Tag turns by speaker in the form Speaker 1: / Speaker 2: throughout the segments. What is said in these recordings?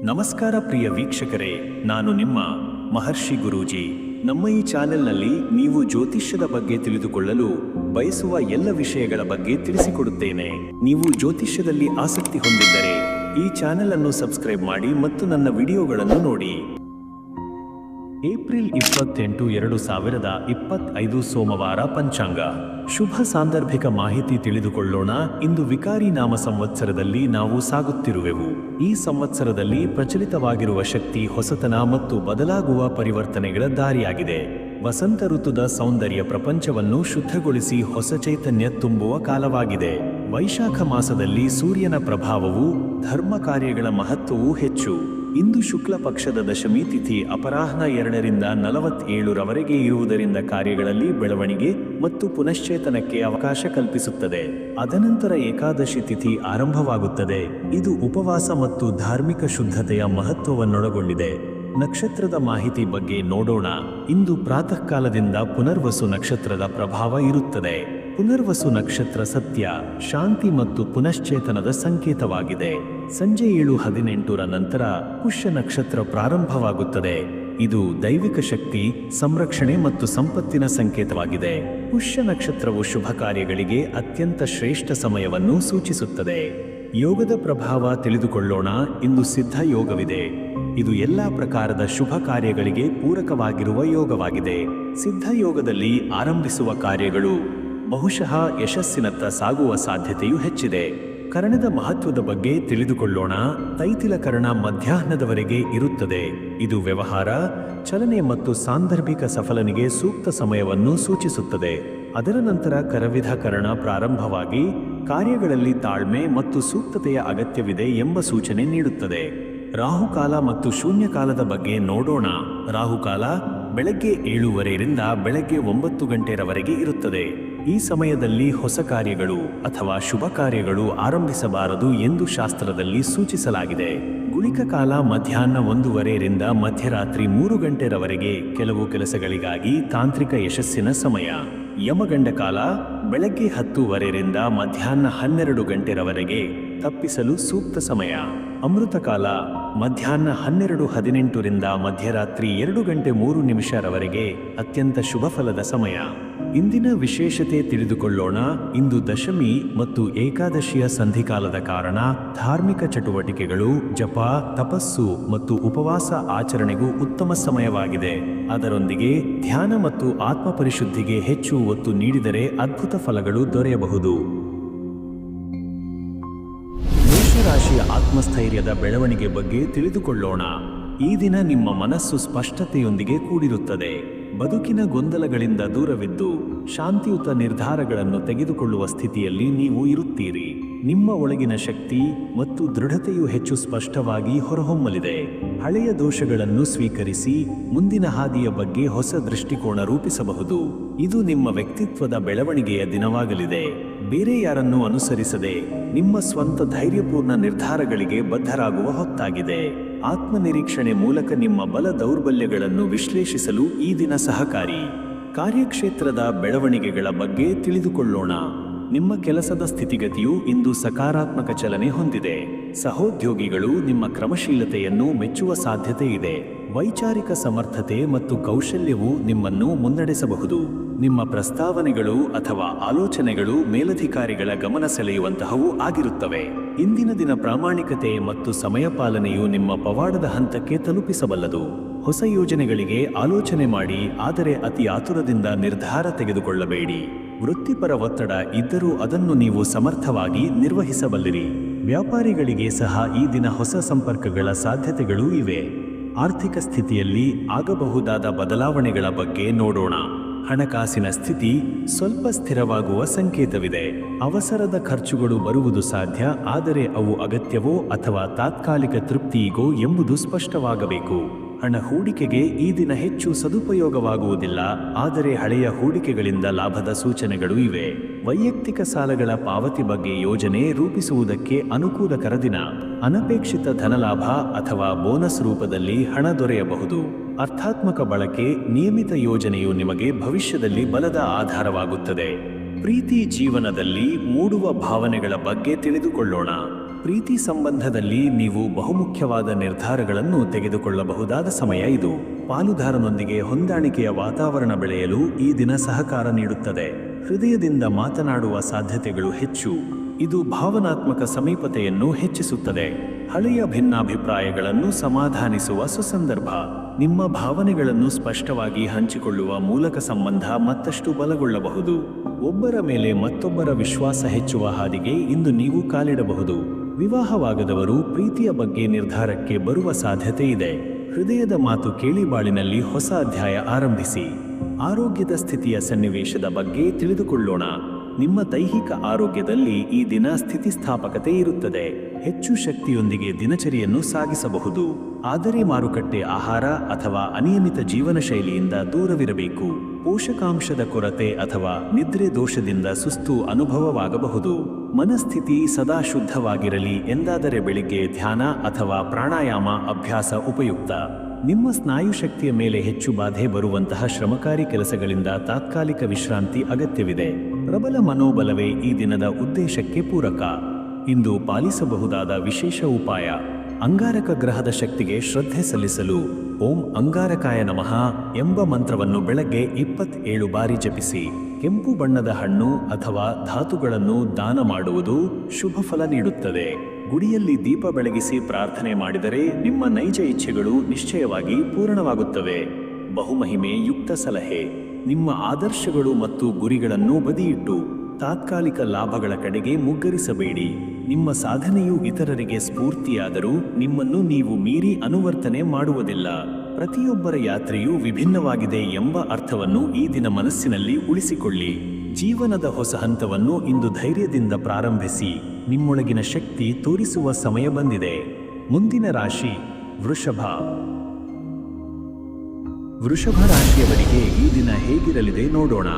Speaker 1: ನಮಸ್ಕಾರ ಪ್ರಿಯ ವೀಕ್ಷಕರೇ, ನಾನು ನಿಮ್ಮ ಮಹರ್ಷಿ ಗುರೂಜಿ. ನಮ್ಮ ಈ ಚಾನೆಲ್ನಲ್ಲಿ ನೀವು ಜ್ಯೋತಿಷ್ಯದ ಬಗ್ಗೆ ತಿಳಿದುಕೊಳ್ಳಲು ಬಯಸುವ ಎಲ್ಲ ವಿಷಯಗಳ ಬಗ್ಗೆ ತಿಳಿಸಿಕೊಡುತ್ತೇನೆ. ನೀವು ಜ್ಯೋತಿಷ್ಯದಲ್ಲಿ ಆಸಕ್ತಿ ಹೊಂದಿದ್ದರೆ ಈ ಚಾನೆಲ್ ಅನ್ನು ಸಬ್ಸ್ಕ್ರೈಬ್ ಮಾಡಿ ಮತ್ತು ನನ್ನ ವಿಡಿಯೋಗಳನ್ನು ನೋಡಿ. ಏಪ್ರಿಲ್ 28, 2025 ಸೋಮವಾರ. ಪಂಚಾಂಗ ಶುಭ ಸಾಂದರ್ಭಿಕ ಮಾಹಿತಿ ತಿಳಿದುಕೊಳ್ಳೋಣ. ಇಂದು ವಿಕಾರಿ ನಾಮ ಸಂವತ್ಸರದಲ್ಲಿ ನಾವು ಸಾಗುತ್ತಿರುವೆವು. ಈ ಸಂವತ್ಸರದಲ್ಲಿ ಪ್ರಚಲಿತವಾಗಿರುವ ಶಕ್ತಿ ಹೊಸತನ ಮತ್ತು ಬದಲಾಗುವ ಪರಿವರ್ತನೆಗಳ ದಾರಿಯಾಗಿದೆ. ವಸಂತ ಋತುದ ಸೌಂದರ್ಯ ಪ್ರಪಂಚವನ್ನು ಶುದ್ಧಗೊಳಿಸಿ ಹೊಸ ಚೈತನ್ಯ ತುಂಬುವ ಕಾಲವಾಗಿದೆ. ವೈಶಾಖ ಮಾಸದಲ್ಲಿ ಸೂರ್ಯನ ಪ್ರಭಾವವು ಧರ್ಮ ಕಾರ್ಯಗಳ ಮಹತ್ವವೂ ಹೆಚ್ಚು. ಇಂದು ಶುಕ್ಲ ಪಕ್ಷದ ದಶಮಿ ತಿಥಿ ಅಪರಾಹ್ನ 2ರಿಂದ 47ರವರೆಗೆ ಇರುವುದರಿಂದ ಕಾರ್ಯಗಳಲ್ಲಿ ಬೆಳವಣಿಗೆ ಮತ್ತು ಪುನಶ್ಚೇತನಕ್ಕೆ ಅವಕಾಶ ಕಲ್ಪಿಸುತ್ತದೆ. ಅದನಂತರ ಏಕಾದಶಿ ತಿಥಿ ಆರಂಭವಾಗುತ್ತದೆ. ಇದು ಉಪವಾಸ ಮತ್ತು ಧಾರ್ಮಿಕ ಶುದ್ಧತೆಯ ಮಹತ್ವವನ್ನೊಳಗೊಂಡಿದೆ. ನಕ್ಷತ್ರದ ಮಾಹಿತಿ ಬಗ್ಗೆ ನೋಡೋಣ. ಇಂದು ಪ್ರಾತಃ ಕಾಲದಿಂದ ಪುನರ್ವಸು ನಕ್ಷತ್ರದ ಪ್ರಭಾವ ಇರುತ್ತದೆ. ಪುನರ್ವಸು ನಕ್ಷತ್ರ ಸತ್ಯ, ಶಾಂತಿ ಮತ್ತು ಪುನಶ್ಚೇತನದ ಸಂಕೇತವಾಗಿದೆ. ಸಂಜೆ 7:18ರ ನಂತರ ಪುಷ್ಯ ನಕ್ಷತ್ರ ಪ್ರಾರಂಭವಾಗುತ್ತದೆ. ಇದು ದೈವಿಕ ಶಕ್ತಿ, ಸಂರಕ್ಷಣೆ ಮತ್ತು ಸಂಪತ್ತಿನ ಸಂಕೇತವಾಗಿದೆ. ಪುಷ್ಯ ನಕ್ಷತ್ರವು ಶುಭ ಕಾರ್ಯಗಳಿಗೆ ಅತ್ಯಂತ ಶ್ರೇಷ್ಠ ಸಮಯವನ್ನು ಸೂಚಿಸುತ್ತದೆ. ಯೋಗದ ಪ್ರಭಾವ ತಿಳಿದುಕೊಳ್ಳೋಣ. ಇಂದು ಸಿದ್ಧ ಯೋಗವಿದೆ. ಇದು ಎಲ್ಲಾ ಪ್ರಕಾರದ ಶುಭ ಕಾರ್ಯಗಳಿಗೆ ಪೂರಕವಾಗಿರುವ ಯೋಗವಾಗಿದೆ. ಸಿದ್ಧ ಯೋಗದಲ್ಲಿ ಆರಂಭಿಸುವ ಕಾರ್ಯಗಳು ಬಹುಶಃ ಯಶಸ್ಸಿನತ್ತ ಸಾಗುವ ಸಾಧ್ಯತೆಯು ಹೆಚ್ಚಿದೆ. ಕರಣದ ಮಹತ್ವದ ಬಗ್ಗೆ ತಿಳಿದುಕೊಳ್ಳೋಣ. ತೈತಿಲ ಕರಣ ಮಧ್ಯಾಹ್ನದವರೆಗೆ ಇರುತ್ತದೆ. ಇದು ವ್ಯವಹಾರ, ಚಲನೆ ಮತ್ತು ಸಾಂದರ್ಭಿಕ ಸಫಲನಿಗೆ ಸೂಕ್ತ ಸಮಯವನ್ನು ಸೂಚಿಸುತ್ತದೆ. ಅದರ ನಂತರ ಕರವಿಧ ಕರಣ ಪ್ರಾರಂಭವಾಗಿ ಕಾರ್ಯಗಳಲ್ಲಿ ತಾಳ್ಮೆ ಮತ್ತು ಸೂಕ್ತತೆಯ ಅಗತ್ಯವಿದೆ ಎಂಬ ಸೂಚನೆ ನೀಡುತ್ತದೆ. ರಾಹುಕಾಲ ಮತ್ತು ಶೂನ್ಯಕಾಲದ ಬಗ್ಗೆ ನೋಡೋಣ. ರಾಹುಕಾಲ ಬೆಳಗ್ಗೆ 7:30ರಿಂದ ಬೆಳಗ್ಗೆ 9 ಗಂಟೆರವರೆಗೆ ಇರುತ್ತದೆ. ಈ ಸಮಯದಲ್ಲಿ ಹೊಸ ಕಾರ್ಯಗಳು ಅಥವಾ ಶುಭ ಕಾರ್ಯಗಳು ಆರಂಭಿಸಬಾರದು ಎಂದು ಶಾಸ್ತ್ರದಲ್ಲಿ ಸೂಚಿಸಲಾಗಿದೆ. ಗುಳಿಕ ಕಾಲ ಮಧ್ಯಾಹ್ನ 1:30ರಿಂದ ಮಧ್ಯರಾತ್ರಿ 3 ಗಂಟೆರವರೆಗೆ ಕೆಲವು ಕೆಲಸಗಳಿಗಾಗಿ ತಾಂತ್ರಿಕ ಯಶಸ್ಸಿನ ಸಮಯ. ಯಮಗಂಡ ಕಾಲ ಬೆಳಗ್ಗೆ 10:30ರಿಂದ ಮಧ್ಯಾಹ್ನ 12 ಗಂಟೆರವರೆಗೆ ತಪ್ಪಿಸಲು ಸೂಕ್ತ ಸಮಯ. ಅಮೃತ ಕಾಲ ಮಧ್ಯಾಹ್ನ 12:18ರಿಂದ ಮಧ್ಯರಾತ್ರಿ 2:03ರವರೆಗೆ ಅತ್ಯಂತ ಶುಭ ಫಲದ ಸಮಯ. ಇಂದಿನ ವಿಶೇಷತೆ ತಿಳಿದುಕೊಳ್ಳೋಣ. ಇಂದು ದಶಮಿ ಮತ್ತು ಏಕಾದಶಿಯ ಸಂಧಿಕಾಲದ ಕಾರಣ ಧಾರ್ಮಿಕ ಚಟುವಟಿಕೆಗಳು, ಜಪ, ತಪಸ್ಸು ಮತ್ತು ಉಪವಾಸ ಆಚರಣೆಗೂ ಉತ್ತಮ ಸಮಯವಾಗಿದೆ. ಅದರೊಂದಿಗೆ ಧ್ಯಾನ ಮತ್ತು ಆತ್ಮಪರಿಶುದ್ಧಿಗೆ ಹೆಚ್ಚು ಒತ್ತು ನೀಡಿದರೆ ಅದ್ಭುತ ಫಲಗಳು ದೊರೆಯಬಹುದು. ಮೇಷರಾಶಿಯ ಆತ್ಮಸ್ಥೈರ್ಯದ ಬೆಳವಣಿಗೆ ಬಗ್ಗೆ ತಿಳಿದುಕೊಳ್ಳೋಣ. ಈ ದಿನ ನಿಮ್ಮ ಮನಸ್ಸು ಸ್ಪಷ್ಟತೆಯೊಂದಿಗೆ ಕೂಡಿರುತ್ತದೆ. ಬದುಕಿನ ಗೊಂದಲಗಳಿಂದ ದೂರವಿದ್ದು ಶಾಂತಿಯುತ ನಿರ್ಧಾರಗಳನ್ನು ತೆಗೆದುಕೊಳ್ಳುವ ಸ್ಥಿತಿಯಲ್ಲಿ ನೀವು ಇರುತ್ತೀರಿ. ನಿಮ್ಮ ಒಳಗಿನ ಶಕ್ತಿ ಮತ್ತು ದೃಢತೆಯು ಹೆಚ್ಚು ಸ್ಪಷ್ಟವಾಗಿ ಹೊರಹೊಮ್ಮಲಿದೆ. ಹಳೆಯ ದೋಷಗಳನ್ನು ಸ್ವೀಕರಿಸಿ ಮುಂದಿನ ಹಾದಿಯ ಬಗ್ಗೆ ಹೊಸ ದೃಷ್ಟಿಕೋನ ರೂಪಿಸಬಹುದು. ಇದು ನಿಮ್ಮ ವ್ಯಕ್ತಿತ್ವದ ಬೆಳವಣಿಗೆಯ ದಿನವಾಗಲಿದೆ. ಬೇರೆ ಯಾರನ್ನೂ ಅನುಸರಿಸದೆ ನಿಮ್ಮ ಸ್ವಂತ ಧೈರ್ಯಪೂರ್ಣ ನಿರ್ಧಾರಗಳಿಗೆ ಬದ್ಧರಾಗುವ ಹೊತ್ತಾಗಿದೆ. ಆತ್ಮನಿರೀಕ್ಷಣೆ ಮೂಲಕ ನಿಮ್ಮ ಬಲ ದೌರ್ಬಲ್ಯಗಳನ್ನು ವಿಶ್ಲೇಷಿಸಲು ಈ ದಿನ ಸಹಕಾರಿ. ಕಾರ್ಯಕ್ಷೇತ್ರದ ಬೆಳವಣಿಗೆಗಳ ಬಗ್ಗೆ ತಿಳಿದುಕೊಳ್ಳೋಣ. ನಿಮ್ಮ ಕೆಲಸದ ಸ್ಥಿತಿಗತಿಯು ಇಂದು ಸಕಾರಾತ್ಮಕ ಚಲನೆ ಹೊಂದಿದೆ. ಸಹೋದ್ಯೋಗಿಗಳು ನಿಮ್ಮ ಕ್ರಮಶೀಲತೆಯನ್ನು ಮೆಚ್ಚುವ ಸಾಧ್ಯತೆ ಇದೆ. ವೈಚಾರಿಕ ಸಮರ್ಥತೆ ಮತ್ತು ಕೌಶಲ್ಯವು ನಿಮ್ಮನ್ನು ಮುನ್ನಡೆಸಬಹುದು. ನಿಮ್ಮ ಪ್ರಸ್ತಾವನೆಗಳು ಅಥವಾ ಆಲೋಚನೆಗಳು ಮೇಲಧಿಕಾರಿಗಳ ಗಮನ ಸೆಳೆಯುವಂತಹವು ಆಗಿರುತ್ತವೆ. ಇಂದಿನ ದಿನ ಪ್ರಾಮಾಣಿಕತೆ ಮತ್ತು ಸಮಯ ಪಾಲನೆಯು ನಿಮ್ಮ ಪವಾಡದ ಹಂತಕ್ಕೆ ತಲುಪಿಸಬಲ್ಲದು. ಹೊಸ ಯೋಜನೆಗಳಿಗೆ ಆಲೋಚನೆ ಮಾಡಿ, ಆದರೆ ಅತಿ ಆತುರದಿಂದ ನಿರ್ಧಾರ ತೆಗೆದುಕೊಳ್ಳಬೇಡಿ. ವೃತ್ತಿಪರ ಒತ್ತಡ ಇದ್ದರೂ ಅದನ್ನು ನೀವು ಸಮರ್ಥವಾಗಿ ನಿರ್ವಹಿಸಬಲ್ಲಿರಿ. ವ್ಯಾಪಾರಿಗಳಿಗೆ ಸಹ ಈ ದಿನ ಹೊಸ ಸಂಪರ್ಕಗಳ ಸಾಧ್ಯತೆಗಳೂ ಇವೆ. ಆರ್ಥಿಕ ಸ್ಥಿತಿಯಲ್ಲಿ ಆಗಬಹುದಾದ ಬದಲಾವಣೆಗಳ ಬಗ್ಗೆ ನೋಡೋಣ. ಹಣಕಾಸಿನ ಸ್ಥಿತಿ ಸ್ವಲ್ಪ ಸ್ಥಿರವಾಗುವ ಸಂಕೇತವಿದೆ. ಅವಸರದ ಖರ್ಚುಗಳು ಬರುವುದು ಸಾಧ್ಯ, ಆದರೆ ಅವು ಅಗತ್ಯವೋ ಅಥವಾ ತಾತ್ಕಾಲಿಕ ತೃಪ್ತಿಗೋ ಎಂಬುದು ಸ್ಪಷ್ಟವಾಗಬೇಕು. ಹಣ ಹೂಡಿಕೆಗೆ ಈ ದಿನ ಹೆಚ್ಚು ಸದುಪಯೋಗವಾಗುವುದಿಲ್ಲ, ಆದರೆ ಹಳೆಯ ಹೂಡಿಕೆಗಳಿಂದ ಲಾಭದ ಸೂಚನೆಗಳು ಇವೆ. ವೈಯಕ್ತಿಕ ಸಾಲಗಳ ಪಾವತಿ ಬಗ್ಗೆ ಯೋಜನೆ ರೂಪಿಸುವುದಕ್ಕೆ ಅನುಕೂಲಕರ ದಿನ. ಅನಪೇಕ್ಷಿತ ಧನಲಾಭ ಅಥವಾ ಬೋನಸ್ ರೂಪದಲ್ಲಿ ಹಣ ದೊರೆಯಬಹುದು. ಅರ್ಥಾತ್ಮಕ ಬಳಕೆ, ನಿಯಮಿತ ಯೋಜನೆಯು ನಿಮಗೆ ಭವಿಷ್ಯದಲ್ಲಿ ಬಲದ ಆಧಾರವಾಗುತ್ತದೆ. ಪ್ರೀತಿ ಜೀವನದಲ್ಲಿ ಮೂಡುವ ಭಾವನೆಗಳ ಬಗ್ಗೆ ತಿಳಿದುಕೊಳ್ಳೋಣ. ಪ್ರೀತಿ ಸಂಬಂಧದಲ್ಲಿ ನೀವು ಬಹುಮುಖ್ಯವಾದ ನಿರ್ಧಾರಗಳನ್ನು ತೆಗೆದುಕೊಳ್ಳಬಹುದಾದ ಸಮಯ ಇದು. ಪಾಲುದಾರನೊಂದಿಗೆ ಹೊಂದಾಣಿಕೆಯ ವಾತಾವರಣ ಬೆಳೆಯಲು ಈ ದಿನ ಸಹಕಾರ ನೀಡುತ್ತದೆ. ಹೃದಯದಿಂದ ಮಾತನಾಡುವ ಸಾಧ್ಯತೆಗಳು ಹೆಚ್ಚು. ಇದು ಭಾವನಾತ್ಮಕ ಸಮೀಪತೆಯನ್ನು ಹೆಚ್ಚಿಸುತ್ತದೆ. ಹಳೆಯ ಭಿನ್ನಾಭಿಪ್ರಾಯಗಳನ್ನು ಸಮಾಧಾನಿಸುವ ಸುಸಂದರ್ಭ. ನಿಮ್ಮ ಭಾವನೆಗಳನ್ನು ಸ್ಪಷ್ಟವಾಗಿ ಹಂಚಿಕೊಳ್ಳುವ ಮೂಲಕ ಸಂಬಂಧ ಮತ್ತಷ್ಟು ಬಲಗೊಳ್ಳಬಹುದು. ಒಬ್ಬರ ಮೇಲೆ ಮತ್ತೊಬ್ಬರ ವಿಶ್ವಾಸ ಹೆಚ್ಚುವ ಹಾದಿಗೆ ಇಂದು ನೀವು ಕಾಲಿಡಬಹುದು. ವಿವಾಹವಾಗದವರು ಪ್ರೀತಿಯ ಬಗ್ಗೆ ನಿರ್ಧಾರಕ್ಕೆ ಬರುವ ಸಾಧ್ಯತೆ ಇದೆ. ಹೃದಯದ ಮಾತು ಕೇಳಿ ಬಾಳಿನಲ್ಲಿ ಹೊಸ ಅಧ್ಯಾಯ ಆರಂಭಿಸಿ. ಆರೋಗ್ಯದ ಸ್ಥಿತಿಯ ಸನ್ನಿವೇಶದ ಬಗ್ಗೆ ತಿಳಿದುಕೊಳ್ಳೋಣ. ನಿಮ್ಮ ದೈಹಿಕ ಆರೋಗ್ಯದಲ್ಲಿ ಈ ದಿನ ಸ್ಥಿತಿಸ್ಥಾಪಕತೆ ಇರುತ್ತದೆ. ಹೆಚ್ಚು ಶಕ್ತಿಯೊಂದಿಗೆ ದಿನಚರಿಯನ್ನು ಸಾಗಿಸಬಹುದು. ಆದರೆ ಮಾರುಕಟ್ಟೆ ಆಹಾರ ಅಥವಾ ಅನಿಯಮಿತ ಜೀವನ ಶೈಲಿಯಿಂದ ದೂರವಿರಬೇಕು. ಪೋಷಕಾಂಶದ ಕೊರತೆ ಅಥವಾ ನಿದ್ರೆ ದೋಷದಿಂದ ಸುಸ್ತು ಅನುಭವವಾಗಬಹುದು. ಮನಸ್ಥಿತಿ ಸದಾ ಶುದ್ಧವಾಗಿರಲಿ ಎಂದಾದರೆ ಬೆಳಿಗ್ಗೆ ಧ್ಯಾನ ಅಥವಾ ಪ್ರಾಣಾಯಾಮ ಅಭ್ಯಾಸ ಉಪಯುಕ್ತ. ನಿಮ್ಮ ಸ್ನಾಯು ಶಕ್ತಿಯ ಮೇಲೆ ಹೆಚ್ಚು ಬಾಧೆ ಬರುವಂತಹ ಶ್ರಮಕಾರಿ ಕೆಲಸಗಳಿಂದ ತಾತ್ಕಾಲಿಕ ವಿಶ್ರಾಂತಿ ಅಗತ್ಯವಿದೆ. ಪ್ರಬಲ ಮನೋಬಲವೇ ಈ ದಿನದ ಉದ್ದೇಶಕ್ಕೆ ಪೂರಕ. ಇಂದು ಪಾಲಿಸಬಹುದಾದ ವಿಶೇಷ ಉಪಾಯ: ಅಂಗಾರಕ ಗ್ರಹದ ಶಕ್ತಿಗೆ ಶ್ರದ್ಧೆ ಸಲ್ಲಿಸಲು ಓಂ ಅಂಗಾರಕಾಯ ನಮಃ ಎಂಬ ಮಂತ್ರವನ್ನು ಬೆಳಗ್ಗೆ 27 ಬಾರಿ ಜಪಿಸಿ. ಕೆಂಪು ಬಣ್ಣದ ಹಣ್ಣು ಅಥವಾ ಧಾತುಗಳನ್ನು ದಾನ ಮಾಡುವುದು ಶುಭ ಫಲ ನೀಡುತ್ತದೆ. ಗುಡಿಯಲ್ಲಿ ದೀಪ ಬೆಳಗಿಸಿ ಪ್ರಾರ್ಥನೆ ಮಾಡಿದರೆ ನಿಮ್ಮ ನೈಜ ಇಚ್ಛೆಗಳು ನಿಶ್ಚಯವಾಗಿ ಪೂರ್ಣವಾಗುತ್ತವೆ. ಬಹುಮಹಿಮೆ ಯುಕ್ತ ಸಲಹೆ: ನಿಮ್ಮ ಆದರ್ಶಗಳು ಮತ್ತು ಗುರಿಗಳನ್ನು ಬದಿಯಿಟ್ಟು ತಾತ್ಕಾಲಿಕ ಲಾಭಗಳ ಕಡೆಗೆ ಮುಗ್ಗರಿಸಬೇಡಿ. ನಿಮ್ಮ ಸಾಧನೆಯು ಇತರರಿಗೆ ಸ್ಫೂರ್ತಿಯಾದರೂ ನಿಮ್ಮನ್ನು ನೀವು ಮೀರಿ ಅನುವರ್ತನೆ ಮಾಡುವುದಿಲ್ಲ. ಪ್ರತಿಯೊಬ್ಬರ ಯಾತ್ರೆಯೂ ವಿಭಿನ್ನವಾಗಿದೆ ಎಂಬ ಅರ್ಥವನ್ನು ಈ ದಿನ ಮನಸ್ಸಿನಲ್ಲಿ ಉಳಿಸಿಕೊಳ್ಳಿ. ಜೀವನದ ಹೊಸ ಹಂತವನ್ನು ಇಂದು ಧೈರ್ಯದಿಂದ ಪ್ರಾರಂಭಿಸಿ. ನಿಮ್ಮೊಳಗಿನ ಶಕ್ತಿ ತೋರಿಸುವ ಸಮಯ ಬಂದಿದೆ. ಮುಂದಿನ ರಾಶಿ ವೃಷಭ. ವೃಷಭ ರಾಶಿಯವರಿಗೆ ಈ ದಿನ ಹೇಗಿರಲಿದೆ ನೋಡೋಣ.